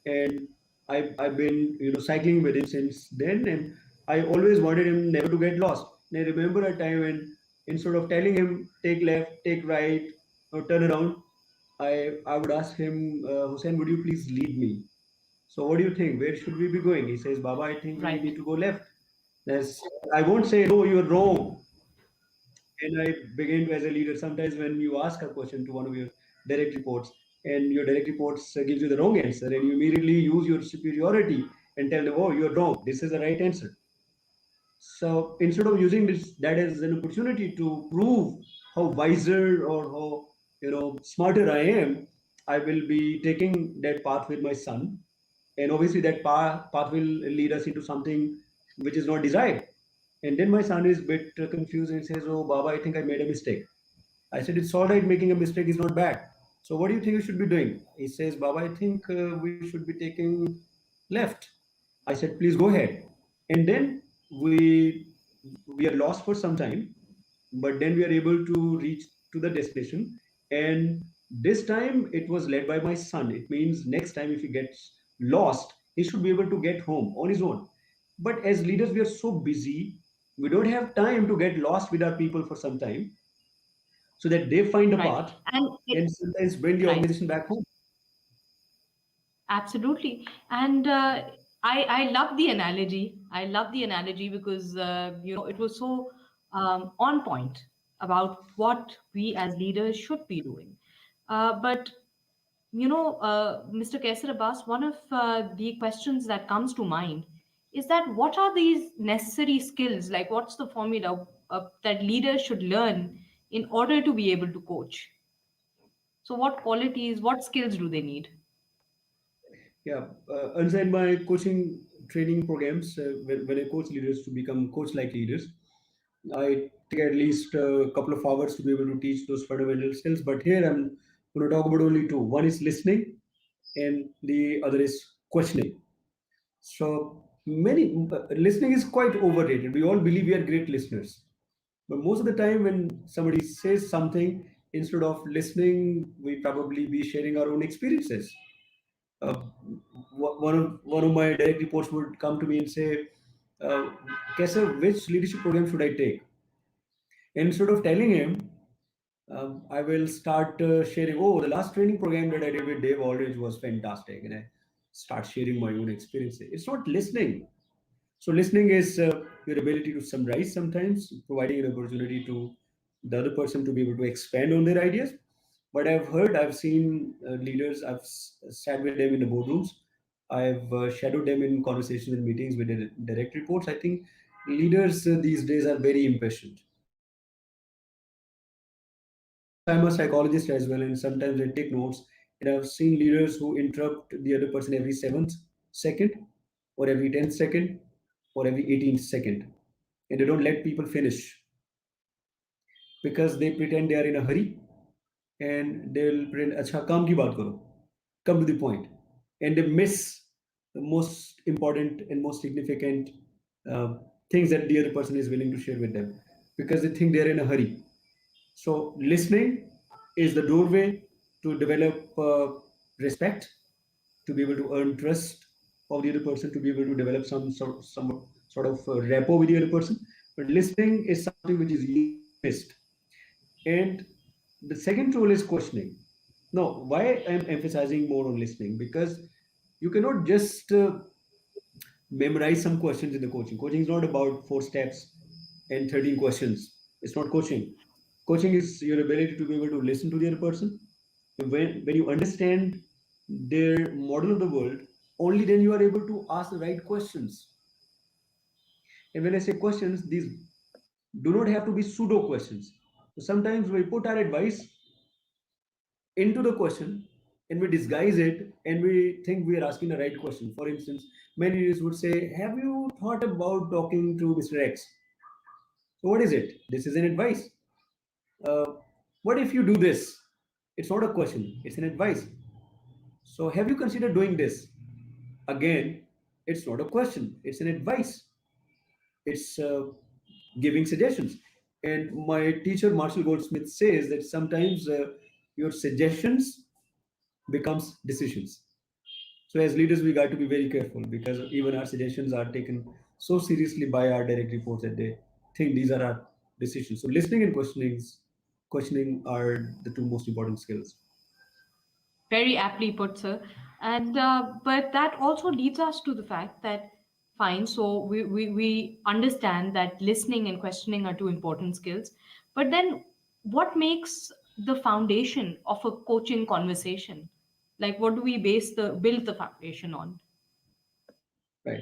and I've been cycling with him since then, and I always wanted him never to get lost. And I remember a time when instead of telling him take left, take right, or turn around, I would ask him, Hussein, would you please lead me? So what do you think? Where should we be going? He says, Baba, I think we Right. need to go left. There's, I won't say, no, you're wrong. And I begin to, as a leader, sometimes when you ask a question to one of your direct reports and your direct reports gives you the wrong answer, and you immediately use your superiority and tell them, oh, you're wrong. This is the right answer. So instead of using that as an opportunity to prove how wiser or how smarter I am, I will be taking that path with my son, and obviously that path will lead us into something which is not desired. And then my son is a bit confused and says, "Oh, Baba, I think I made a mistake." I said, "It's all right. Making a mistake is not bad. So what do you think we should be doing?" He says, "Baba, I think we should be taking left." I said, "Please go ahead." And then we we are lost for some time, but then we are able to reach to the destination. And this time it was led by my son. It means next time if he gets lost, he should be able to get home on his own. But as leaders, we are so busy, we don't have time to get lost with our people for some time so that they find a Right. path And it, and sometimes bring the right. organization back home. Absolutely. And I love the analogy. I love the analogy because, it was so on point about what we as leaders should be doing. But, Mr. Qaiser Abbas, one of the questions that comes to mind is that what are these necessary skills? Like, what's the formula that leaders should learn in order to be able to coach? So, what qualities, what skills do they need? Yeah, inside my coaching training programs, when I coach leaders to become coach-like leaders, I take at least a couple of hours to be able to teach those fundamental skills. But here I'm going to talk about only two. One is listening, and the other is questioning. So many listening is quite overrated. We all believe we are great listeners, but most of the time when somebody says something, instead of listening, we probably be sharing our own experiences. uh, one of my direct reports would come to me and say, uh, Kesa, which leadership program should I take? And instead of telling him, I will start sharing, oh, the last training program that I did with Dave Aldridge was fantastic. And I start sharing my own experiences. It's not listening. So listening is your ability to summarize sometimes, providing an opportunity to the other person to be able to expand on their ideas. But I've seen leaders, sat with them in the boardrooms, I've shadowed them in conversations and meetings with the direct reports. I think leaders these days are very impatient. Because I'm a psychologist as well, and sometimes I take notes, and I've seen leaders who interrupt the other person every seventh second, or every 10th second, or every 18th second, and they don't let people finish because they pretend they are in a hurry, and they'll pretend, "Acha, काम की बात करो, come to the point," and they miss. the most important and most significant uh, things that the other person is willing to share with them, because they think they're in a hurry. So listening is the doorway to develop respect, to be able to earn trust of the other person, to be able to develop some sort of rapport with the other person. But listening is something which is usually missed. And the second tool is questioning. Now, why I'm emphasizing more on listening? Because you cannot just memorize some questions in the coaching. Coaching is not about 4 steps and 13 questions. It's not coaching. Coaching is your ability to be able to listen to the other person. And when you understand their model of the world, only then you are able to ask the right questions. And when I say questions, these do not have to be pseudo questions. So sometimes we put our advice into the question and we disguise it and we think we are asking the right question. For instance, many leaders would say, have you thought about talking to Mr. X? So, what is it? This is an advice. Uh, what if you do this? It's not a question, it's an advice. So, have you considered doing this? Again, it's not a question, it's an advice. It's giving suggestions. And my teacher, Marshall Goldsmith, says that sometimes your suggestions becomes decisions. So as leaders, we got to be very careful because even our suggestions are taken so seriously by our direct reports that they think these are our decisions. So listening and questioning are the two most important skills. Very aptly put, sir. And but that also leads us to the fact that fine. So we understand that listening and questioning are two important skills. But then, what makes the foundation of a coaching conversation? Like, what do we build the foundation on? Right.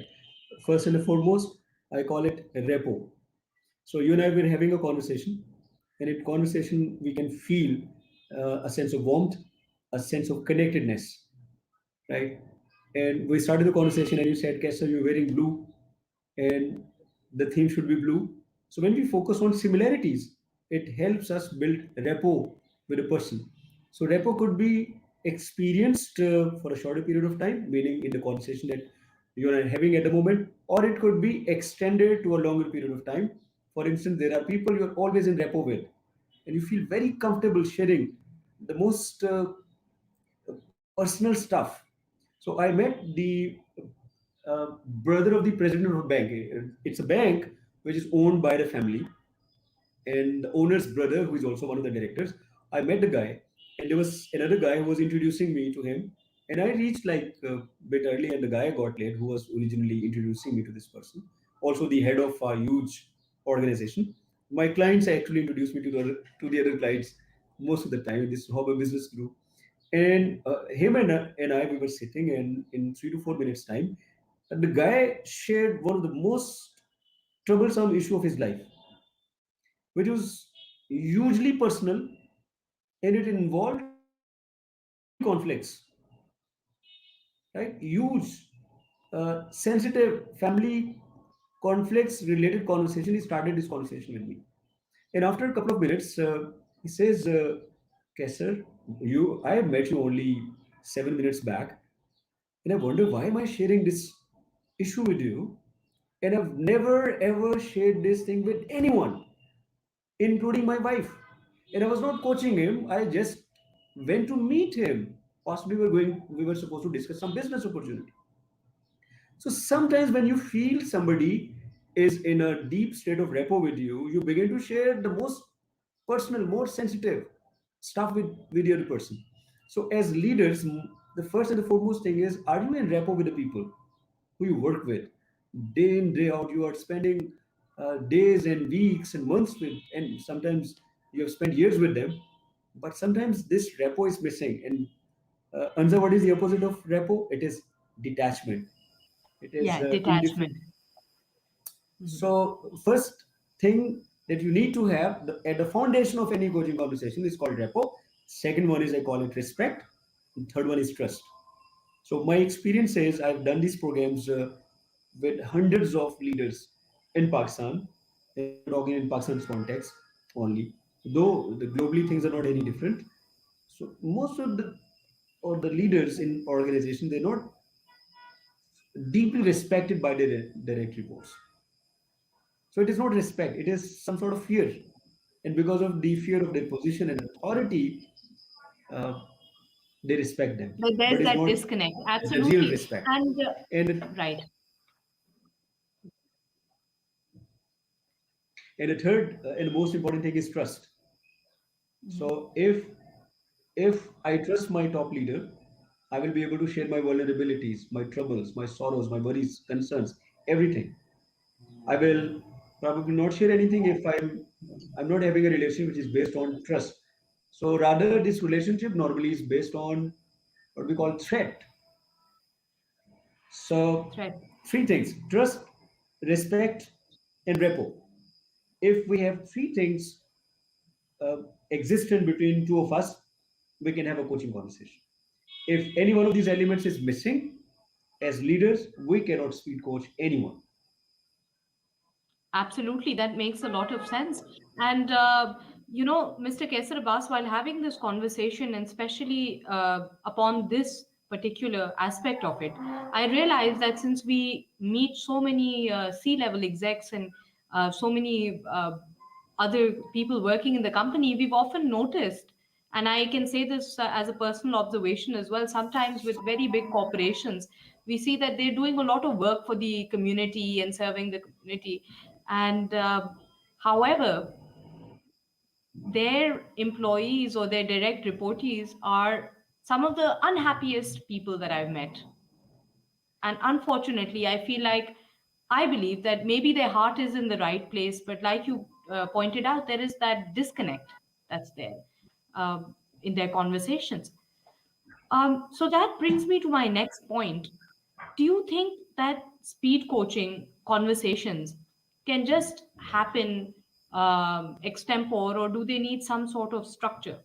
First and foremost, I call it repo. So you and I were having a conversation, and in conversation we can feel a sense of warmth, a sense of connectedness, right? And we started the conversation, and you said, Kessler, you're wearing blue, and the theme should be blue. So when we focus on similarities, it helps us build rapport with a person. So rapport could be experienced for a shorter period of time, meaning in the conversation that you are having at the moment, or it could be extended to a longer period of time. For instance, there are people you're always in rapport with, and you feel very comfortable sharing the most personal stuff. So I met the brother of the president of a bank. It's a bank which is owned by the family, and the owner's brother, who is also one of the directors. I met the guy, and there was another guy who was introducing me to him. And I reached like a bit early, and the guy got late, who was originally introducing me to this person, also the head of a huge organization. My clients actually introduced me to the other clients most of the time. This is how my business grew. And him and I, we were sitting, and in 3 to 4 minutes time, the guy shared one of the most troublesome issue of his life, which was hugely personal, and it involved family conflicts, right? Huge, sensitive family conflicts related conversation. He started this conversation with me. And after a couple of minutes, he says, Kessler, I have met you only 7 minutes back, and I wonder why am I sharing this issue with you? And I've never ever shared this thing with anyone, including my wife. And I was not coaching him. I just went to meet him. Possibly we were supposed to discuss some business opportunity. So sometimes when you feel somebody is in a deep state of rapport with you, you begin to share the most personal, more sensitive stuff with the other person. So as leaders, the first and the foremost thing is, are you in rapport with the people who you work with? Day in, day out, you are spending days and weeks and months with, and sometimes you have spent years with them. But sometimes this rapport is missing. And Anza, what is the opposite of rapport? It is detachment. It is Yeah, indifferent. detachment. Mhm. So, first thing that you need to have at the foundation of any coaching conversation is called rapport. Second one is, I call it respect. And third one is trust. So my experience is I've done these programs with hundreds of leaders in Pakistan, and I'm talking in Pakistan's context only. Though the globally things are not any different. So most of the leaders in organization, they're not deeply respected by their direct reports. So it is not respect, it is some sort of fear. And because of the fear of their position and authority, uh, they respect them, But there's but it's that not disconnect. the real Absolutely. respect. And And right. and the third and the most important thing is trust. Mhm. So if I trust my top leader, I will be able to share my vulnerabilities, my troubles, my sorrows, my worries, concerns, everything. I will probably not share anything if I'm not having a relationship which is based on trust. So rather, this relationship normally is based on what we call threat. So Threat. three things: trust, respect, and rapport. If we have three things existent between two of us, we can have a coaching conversation. If any one of these elements is missing, as leaders, we cannot speed coach anyone. Absolutely, that makes a lot of sense. And Mr. Qaiser Abbas, while having this conversation, and especially upon this particular aspect of it, I realized that since we meet so many C-level execs and so many other people working in the company, we've often noticed, and I can say this as a personal observation as well, sometimes with very big corporations, we see that they're doing a lot of work for the community and serving the community. And however, their employees or their direct reportees are some of the unhappiest people that I've met. And unfortunately, I feel like I believe that maybe their heart is in the right place, but like you pointed out, there is that disconnect that's there in their conversations. So that brings me to my next point. Do you think that speed coaching conversations can just happen extempore, or do they need some sort of structure?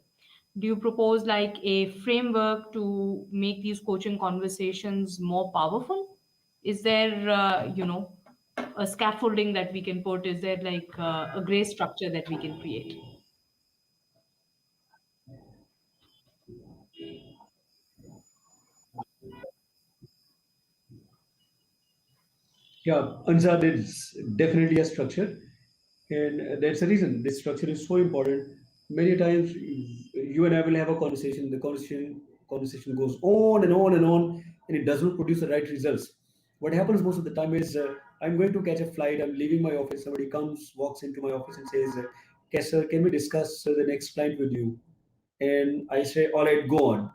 Do you propose like a framework to make these coaching conversations more powerful? Is there, a scaffolding that we can put? Is there like a gray structure that we can create? Yeah, Ansar, there's definitely a structure, and that's the reason this structure is so important. Many times, you and I will have a conversation. The conversation goes on and on and on, and it does not produce the right results. What happens most of the time is I'm going to catch a flight. I'm leaving my office. Somebody comes, walks into my office, and says, "Kessler, can we discuss the next client with you?" And I say, "All right, go on.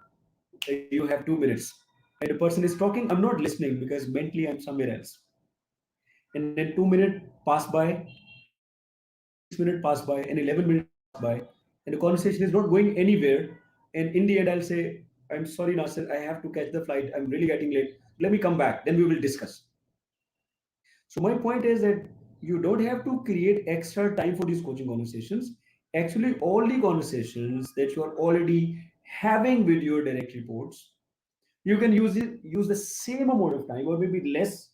You have 2 minutes." And the person is talking. I'm not listening because mentally I'm somewhere else. And then 2 minutes pass by, and 6 minutes pass by, and 11 minutes pass by, and the conversation is not going anywhere. And in the end, I'll say, "I'm sorry, Nasir, I have to catch the flight. I'm really getting late. Let me come back. Then we will discuss." So my point is that you don't have to create extra time for these coaching conversations. Actually, all the conversations that you are already having with your direct reports, you can use the same amount of time or maybe less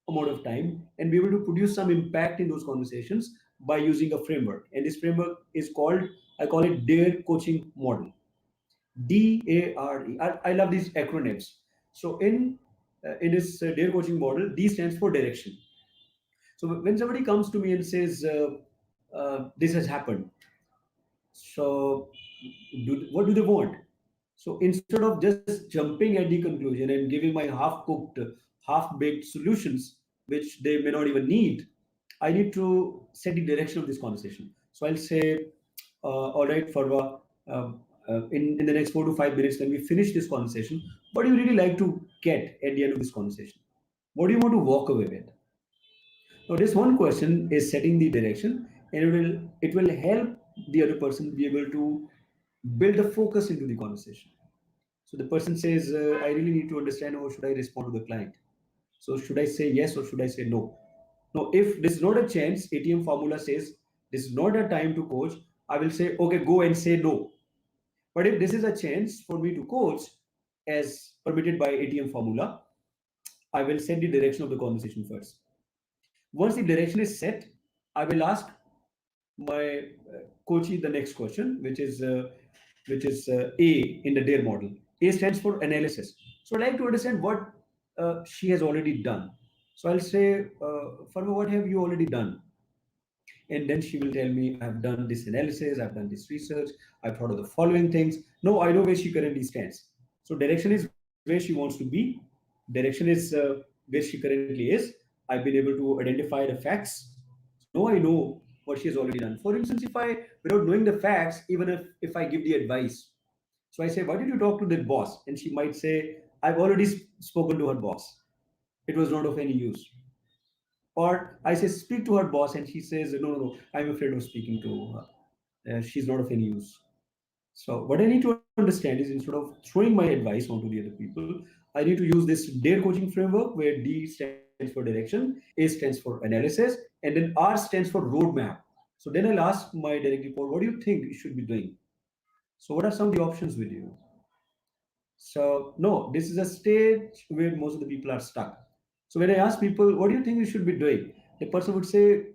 amount of time and be able to produce some impact in those conversations by using a framework. And this framework is called, I call it DARE coaching model. DARE. I love these acronyms. So in this DARE coaching model, D stands for direction. So when somebody comes to me and says, this has happened, so what do they want? So instead of just jumping at the conclusion and giving my half-cooked, half-baked solutions, which they may not even need, I need to set the direction of this conversation. So I'll say, all right, Farwa, in the next 4 to 5 minutes, when we finish this conversation, what do you really like to get at the end of this conversation? What do you want to walk away with? Now, this one question is setting the direction, and it will help the other person be able to build a focus into the conversation. So the person says, I really need to understand how should I respond to the client. So should I say yes or should I say no? Now, if this is not a chance, ATM formula says this is not a time to coach, I will say, okay, go and say no. But if this is a chance for me to coach as permitted by ATM formula, I will set the direction of the conversation first. Once the direction is set, I will ask my coachee the next question, which is A in the DARE model. A stands for analysis. So I'd like to understand she has already done. So I'll say, Farma, what have you already done? And then she will tell me, I've done this analysis, I've done this research, I've thought of the following things. No, I know where she currently stands. So direction is where she wants to be. Direction is where she currently is. I've been able to identify the facts. So now I know what she has already done. For instance, if I, without knowing the facts, even if I give the advice, so I say, why did you talk to that boss? And she might say, I've already spoken to her boss. It was not of any use. Or I say, speak to her boss, and she says, no, no, no, I'm afraid of speaking to her. She's not of any use. So what I need to understand is instead of throwing my advice onto the other people, I need to use this DARE coaching framework where D stands for direction, A stands for analysis, and then R stands for roadmap. So then I'll ask my direct report, what do you think you should be doing? So what are some of the options with you? So no, this is a stage where most of the people are stuck. So when I ask people, what do you think you should be doing? The person would say,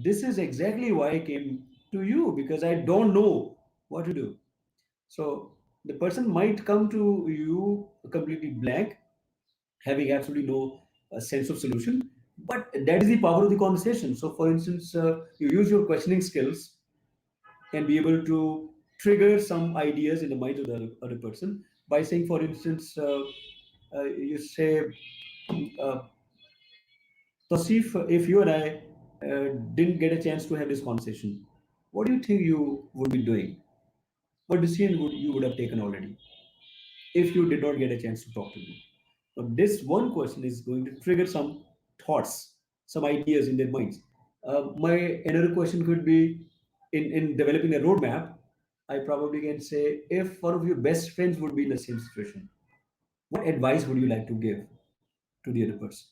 this is exactly why I came to you because I don't know what to do. So the person might come to you completely blank, having absolutely no sense of solution. But that is the power of the conversation. So, for instance, you use your questioning skills and be able to trigger some ideas in the mind of the other person by saying, for instance, you say, uh, Tosif, if you and I didn't get a chance to have this conversation, what do you think you would be doing? What decision would you would have taken already if you did not get a chance to talk to me? Now, this one question is going to trigger some thoughts, some ideas in their minds. My another question could be in developing a roadmap. I probably can say if one of your best friends would be in the same situation, what advice would you like to give to the other person?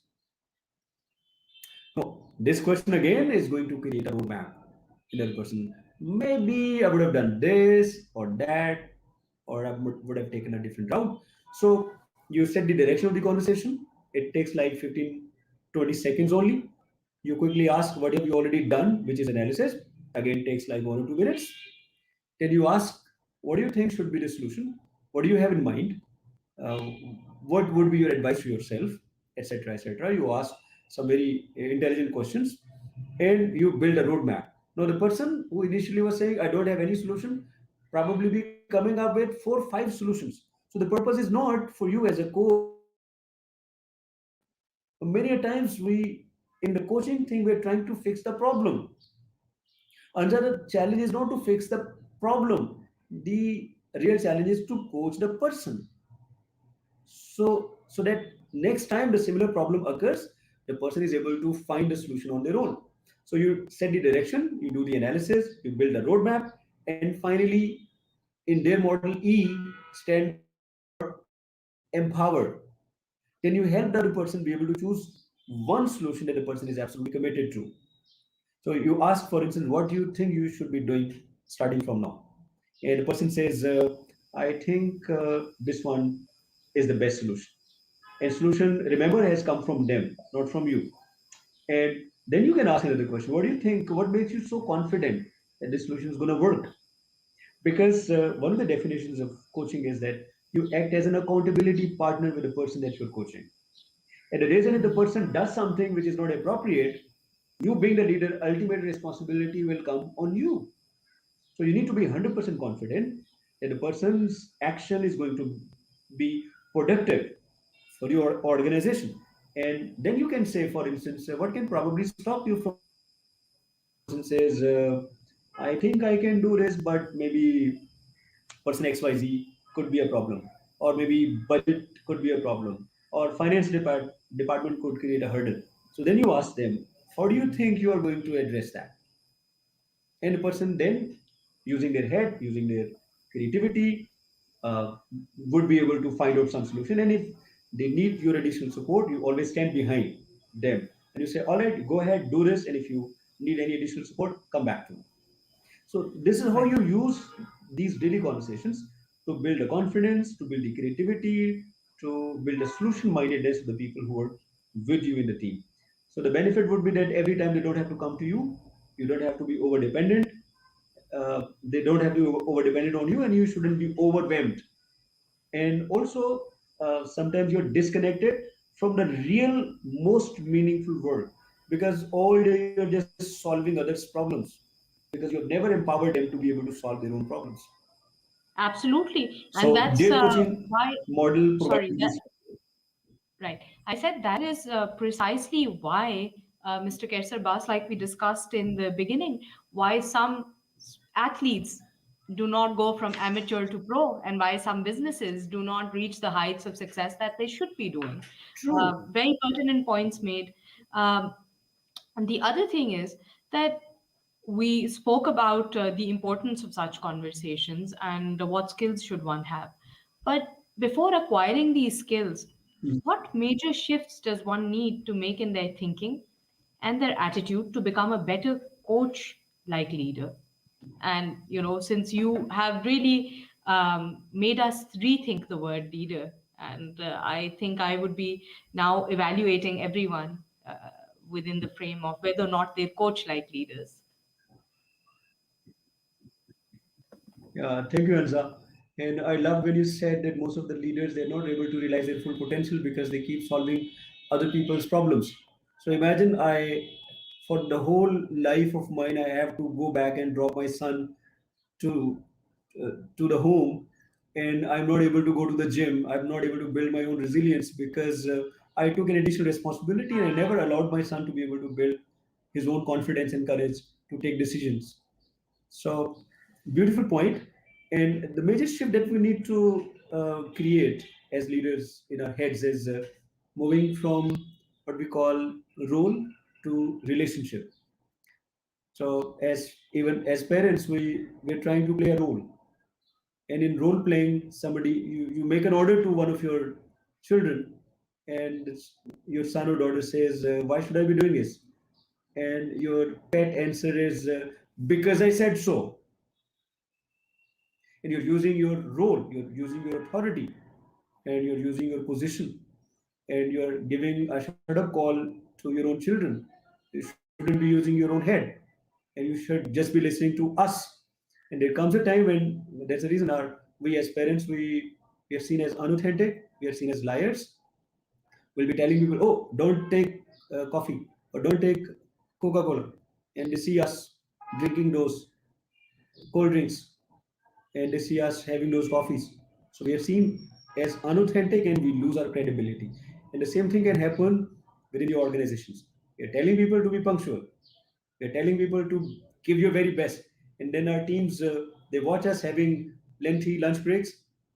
No, this question again is going to create a roadmap in the other person. Maybe I would have done this or that, or I would have taken a different route. So you set the direction of the conversation. It takes like 15, 20 seconds only. You quickly ask, what have you already done, which is analysis. Again, takes like 1 or 2 minutes. Then you ask, what do you think should be the solution? What do you have in mind? Uh, what would be your advice to yourself, etc., etc. You ask some very intelligent questions, and you build a roadmap. Now, the person who initially was saying, I don't have any solution, probably be coming up with 4 5 solutions. So the purpose is not for you as a coach to fix the problem. Many a times we in the coaching thing we're trying to fix the problem. Another challenge is not to fix the problem. The real challenge is to coach the person. So that next time the similar problem occurs, the person is able to find a solution on their own. So you set the direction, you do the analysis, you build a roadmap, and finally, in their model, E stands for empower. Then you help the other person be able to choose one solution that the person is absolutely committed to. So you ask, for instance, what do you think you should be doing starting from now? And the person says, I think this one is the best solution. And solution, remember, has come from them, not from you. And then you can ask another question. What do you think? What makes you so confident that this solution is going to work? Because one of the definitions of coaching is that you act as an accountability partner with the person that you're coaching. And the reason if the person does something which is not appropriate, you being the leader, ultimate responsibility will come on you. So you need to be 100% confident that the person's action is going to be productive for your organization. And then you can say, for instance, what can probably stop you from doing this? So the person says, I think I can do this, but maybe person XYZ could be a problem, or maybe budget could be a problem, or department could create a hurdle. So then you ask them, how do you think you are going to address that? And the person then, using their head, using their creativity, uh, would be able to find out some solution. And if they need your additional support, you always stand behind them and you say, all right, go ahead, do this, and if you need any additional support, come back to me. So this is how Right. you use these daily conversations to build a confidence, to build the creativity, to build a solution mindedness of the people who are with you in the team. So the benefit would be that every time they don't have to come to you, you don't have to be over dependent. They don't have to be over dependent on you, and you shouldn't be overwhelmed. And also, sometimes you're disconnected from the real most meaningful work, because all day you're just solving others' problems, because you've never empowered them to be able to solve their own problems. Absolutely. And So that's their coaching why, model provides sorry, these. right. I said that is precisely why, Mr. Kerser Bas, like we discussed in the beginning, why some athletes do not go from amateur to pro, and why some businesses do not reach the heights of success that they should be doing. True. Very pertinent points made. Um, and the other thing is that we spoke about the importance of such conversations and what skills should one have. But before acquiring these skills, what major shifts does one need to make in their thinking and their attitude to become a better coach like leader? And, since you have really made us rethink the word leader, and I think I would be now evaluating everyone within the frame of whether or not they coach like leaders. Yeah, thank you, Anza. And I love when you said that most of the leaders, they're not able to realize their full potential because they keep solving other people's problems. So imagine for the whole life of mine, I have to go back and drop my son to to the home, and I'm not able to go to the gym. I'm not able to build my own resilience because I took an additional responsibility and I never allowed my son to be able to build his own confidence and courage to take decisions. So, beautiful point. And the major shift that we need to create as leaders in our heads is moving from what we call role to relationship. So, as even as parents, we're trying to play a role, and in role playing, you make an order to one of your children, and your son or daughter says, "Why should I be doing this?" And your pet answer is, "Because I said so." And you're using your role, you're using your authority, and you're using your position, and you're giving a shut up call to your own children. You shouldn't be using your own head, and you should just be listening to us. And there comes a time when that's the reason we as parents, we are seen as unauthentic, we are seen as liars. We'll be telling people, "Oh, don't take coffee or don't take Coca Cola," and they see us drinking those cold drinks, and they see us having those coffees. So we are seen as unauthentic and we lose our credibility. And the same thing can happen within the organizations. You're telling people to be punctual. You're telling people to give your very best. And then our teams, they watch us having lengthy lunch breaks.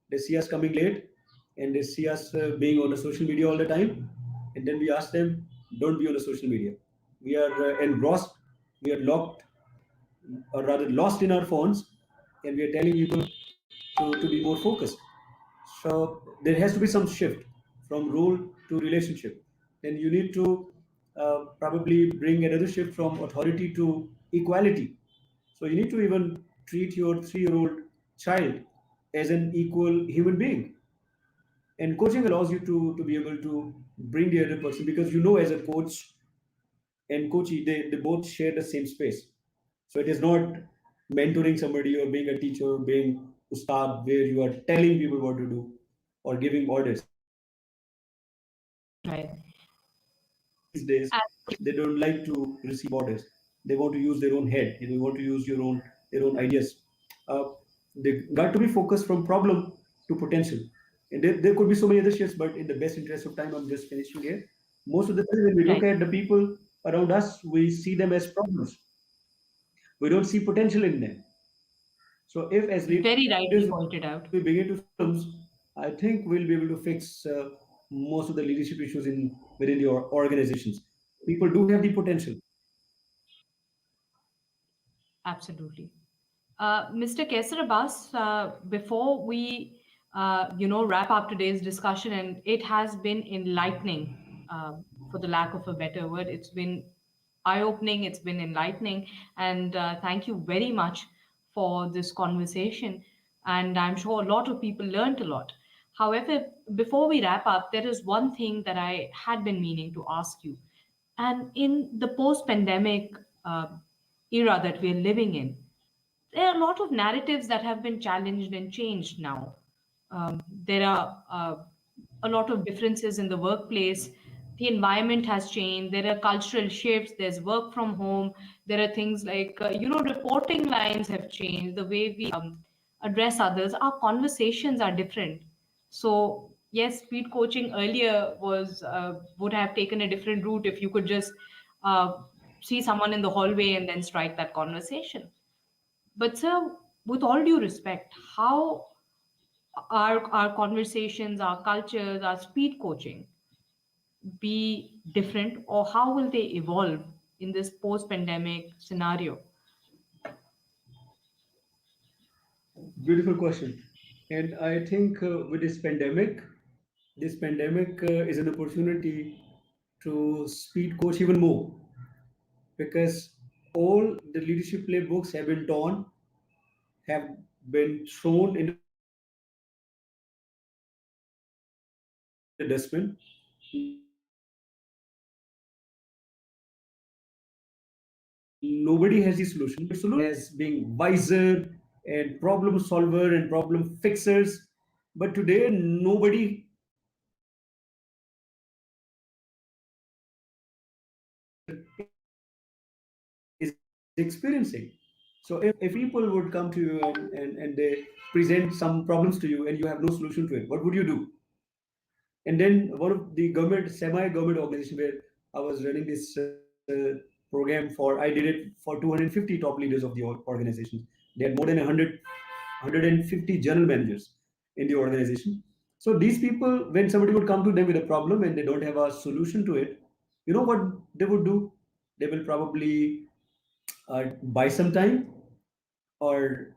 They see us coming late and they see us being on the social media all the time. And then we ask them, don't be on the social media. We are engrossed, we are locked, or rather lost in our phones, and we are telling people to be more focused. So there has to be some shift from role to relationship. Then you need to probably bring another shift from authority to equality. So you need to even treat your 3-year-old child as an equal human being. And coaching allows you to be able to bring the other person, because you know as a coach and coachee, they both share the same space. So it is not mentoring somebody or being a teacher, being ustad, where you are telling people what to do or giving orders. Right. These days, they don't like to receive orders. They want to use their own head. They want to use their own ideas. Uh, they got to be focused from problem to potential. And there could be so many other shifts, but in the best interest of time, I'm just finishing here. Most of the time, when we look Right. at the people around us, we see them as problems. We don't see potential in them. So if as leaders we Very begin to rightly see pointed out. problems, I think we'll be able to fix most of the leadership issues in within the organizations. People do have the potential. Absolutely. Mr. Qaiser Abbas, before we, wrap up today's discussion, and it has been enlightening, for the lack of a better word. It's been eye-opening. It's been enlightening, and thank you very much for this conversation. And I'm sure a lot of people learned a lot. However, before we wrap up, there is one thing that I had been meaning to ask you. And in the post-pandemic uh, era that we're living in, there are a lot of narratives that have been challenged and changed now. There are a lot of differences in the workplace. The environment has changed. There are cultural shifts. There's work from home. There are things like, reporting lines have changed. The way we address others, our conversations are different. So, yes, speed coaching earlier would have taken a different route if you could just uh, see someone in the hallway and then strike that conversation. But, sir, with all due respect, how our conversations, our cultures, our speed coaching be different, or how will they evolve in this post-pandemic scenario? Beautiful question. And I think with this pandemic is an opportunity to speed coach even more, because all the leadership playbooks have been torn, have been thrown in the dustbin. Nobody has the solution. Nobody has the solution to this pandemic. Everybody has being wiser and problem solver and problem fixers. But today, nobody is experiencing. So if people would come to you and they present some problems to you and you have no solution to it, what would you do? And then one of the government, semi-government organization where I was running this program for, I did it for 250 top leaders of the organizations. They had more than 150 general managers in the organization. So these people, when somebody would come to them with a problem and they don't have a solution to it, you know what they would do? They will probably buy some time, or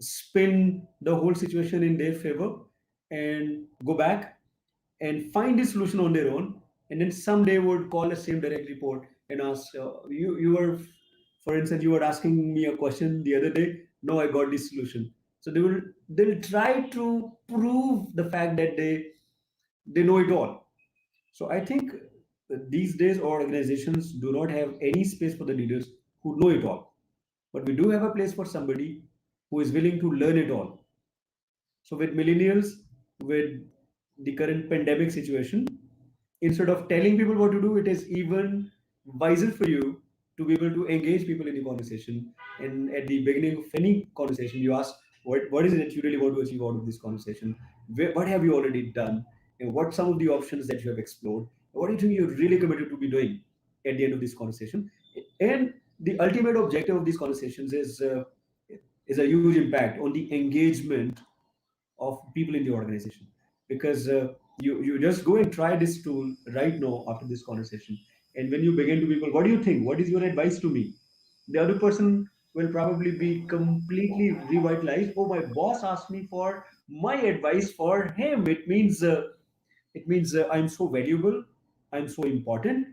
spin the whole situation in their favor and go back and find a solution on their own, and then someday would call the same direct report and ask, you were, for instance, you were asking me a question the other day, no, I got this solution. So they'll try to prove the fact that they know it all. So I think these days organizations do not have any space for the leaders who know it all, but we do have a place for somebody who is willing to learn it all. So with millennials, with the current pandemic situation, instead of telling people what to do, it is even wiser for you to be able to engage people in the conversation. And at the beginning of any conversation, you ask, what is it that you really want to achieve out of this conversation? What have you already done? And what some of the options that you have explored? What do you think you're really committed to be doing at the end of this conversation? And the ultimate objective of these conversations is a huge impact on the engagement of people in the organization, because you just go and try this tool right now after this conversation, and when you begin to people, what do you think, what is your advice to me, the other person will probably be completely revitalized. Oh, my boss asked me for my advice for him. It means I'm so valuable, I'm so important.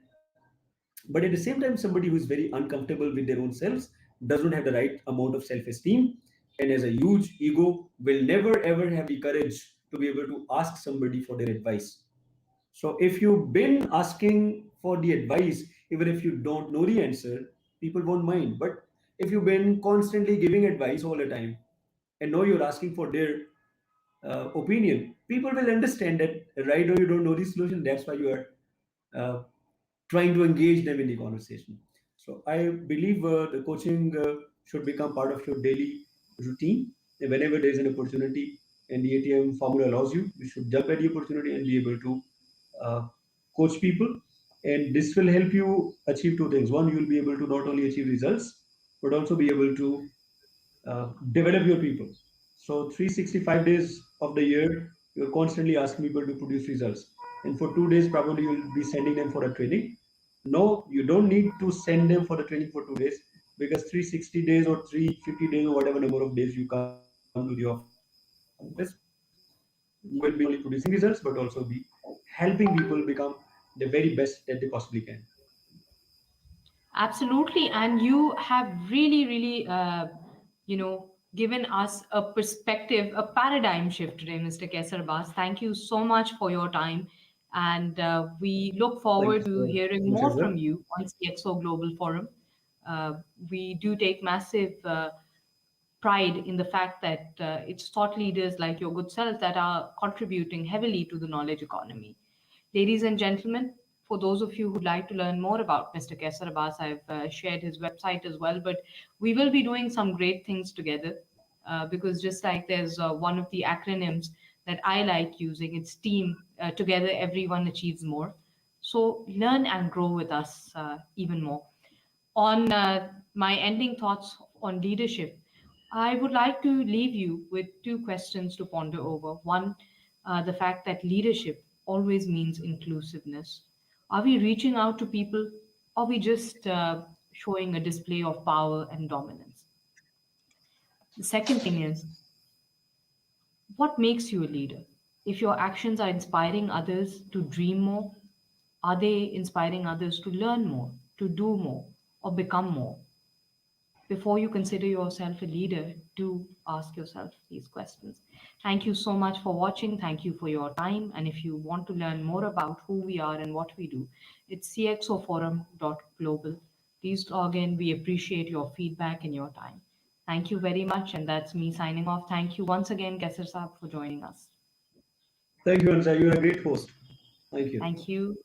But at the same time, somebody who is very uncomfortable with their own selves, does not have the right amount of self-esteem, and has a huge ego, will never ever have the courage to be able to ask somebody for their advice. So if you've been asking for the advice, even if you don't know the answer, people won't mind. But if you've been constantly giving advice all the time, and now you're asking for their opinion, people will understand that right now you don't know the solution. That's why you are uh, trying to engage them in the conversation. So I believe the coaching should become part of your daily routine. And whenever there is an opportunity and the ATM formula allows you, you should jump at the opportunity and be able to uh, coach people. And this will help you achieve two things. One, you will be able to not only achieve results, but also be able to develop your people. So 365 days of the year, you're constantly asking people to produce results. And for 2 days, probably you'll be sending them for a training. No, you don't need to send them for the training for 2 days, because 360 days or 350 days or whatever number of days you come to the office, you will be not only producing results, but also be helping people become the very best that they possibly can. Absolutely. And you have really, really, given us a perspective, a paradigm shift today, Mr. Qaiser Abbas. Thank you so much for your time. And we look Thank forward you to so hearing much more as well. from you on CxO Global Forum. Uh, we do take massive pride in the fact that it's thought leaders like your good self that are contributing heavily to the knowledge economy. Ladies and gentlemen, for those of you who'd like to learn more about Mr. Qaiser Abbas, I've shared his website as well, but we will be doing some great things together because just like there's one of the acronyms that I like using, it's team, together everyone achieves more. So learn and grow with us even more. On my ending thoughts on leadership, I would like to leave you with two questions to ponder over. One, the fact that leadership always means inclusiveness. Are we reaching out to people, or are we just showing a display of power and dominance? The second thing is, what makes you a leader? If your actions are inspiring others to dream more, are they inspiring others to learn more, to do more, or become more? Before you consider yourself a leader, do ask yourself these questions. Thank you so much for watching. Thank you for your time. And if you want to learn more about who we are and what we do, it's cxoforum.global. Please log in. We appreciate your feedback and your time. Thank you very much. And that's me signing off. Thank you once again, Qaiser Saab, for joining us. Thank you, Ansa. You're a great host. Thank you. Thank you.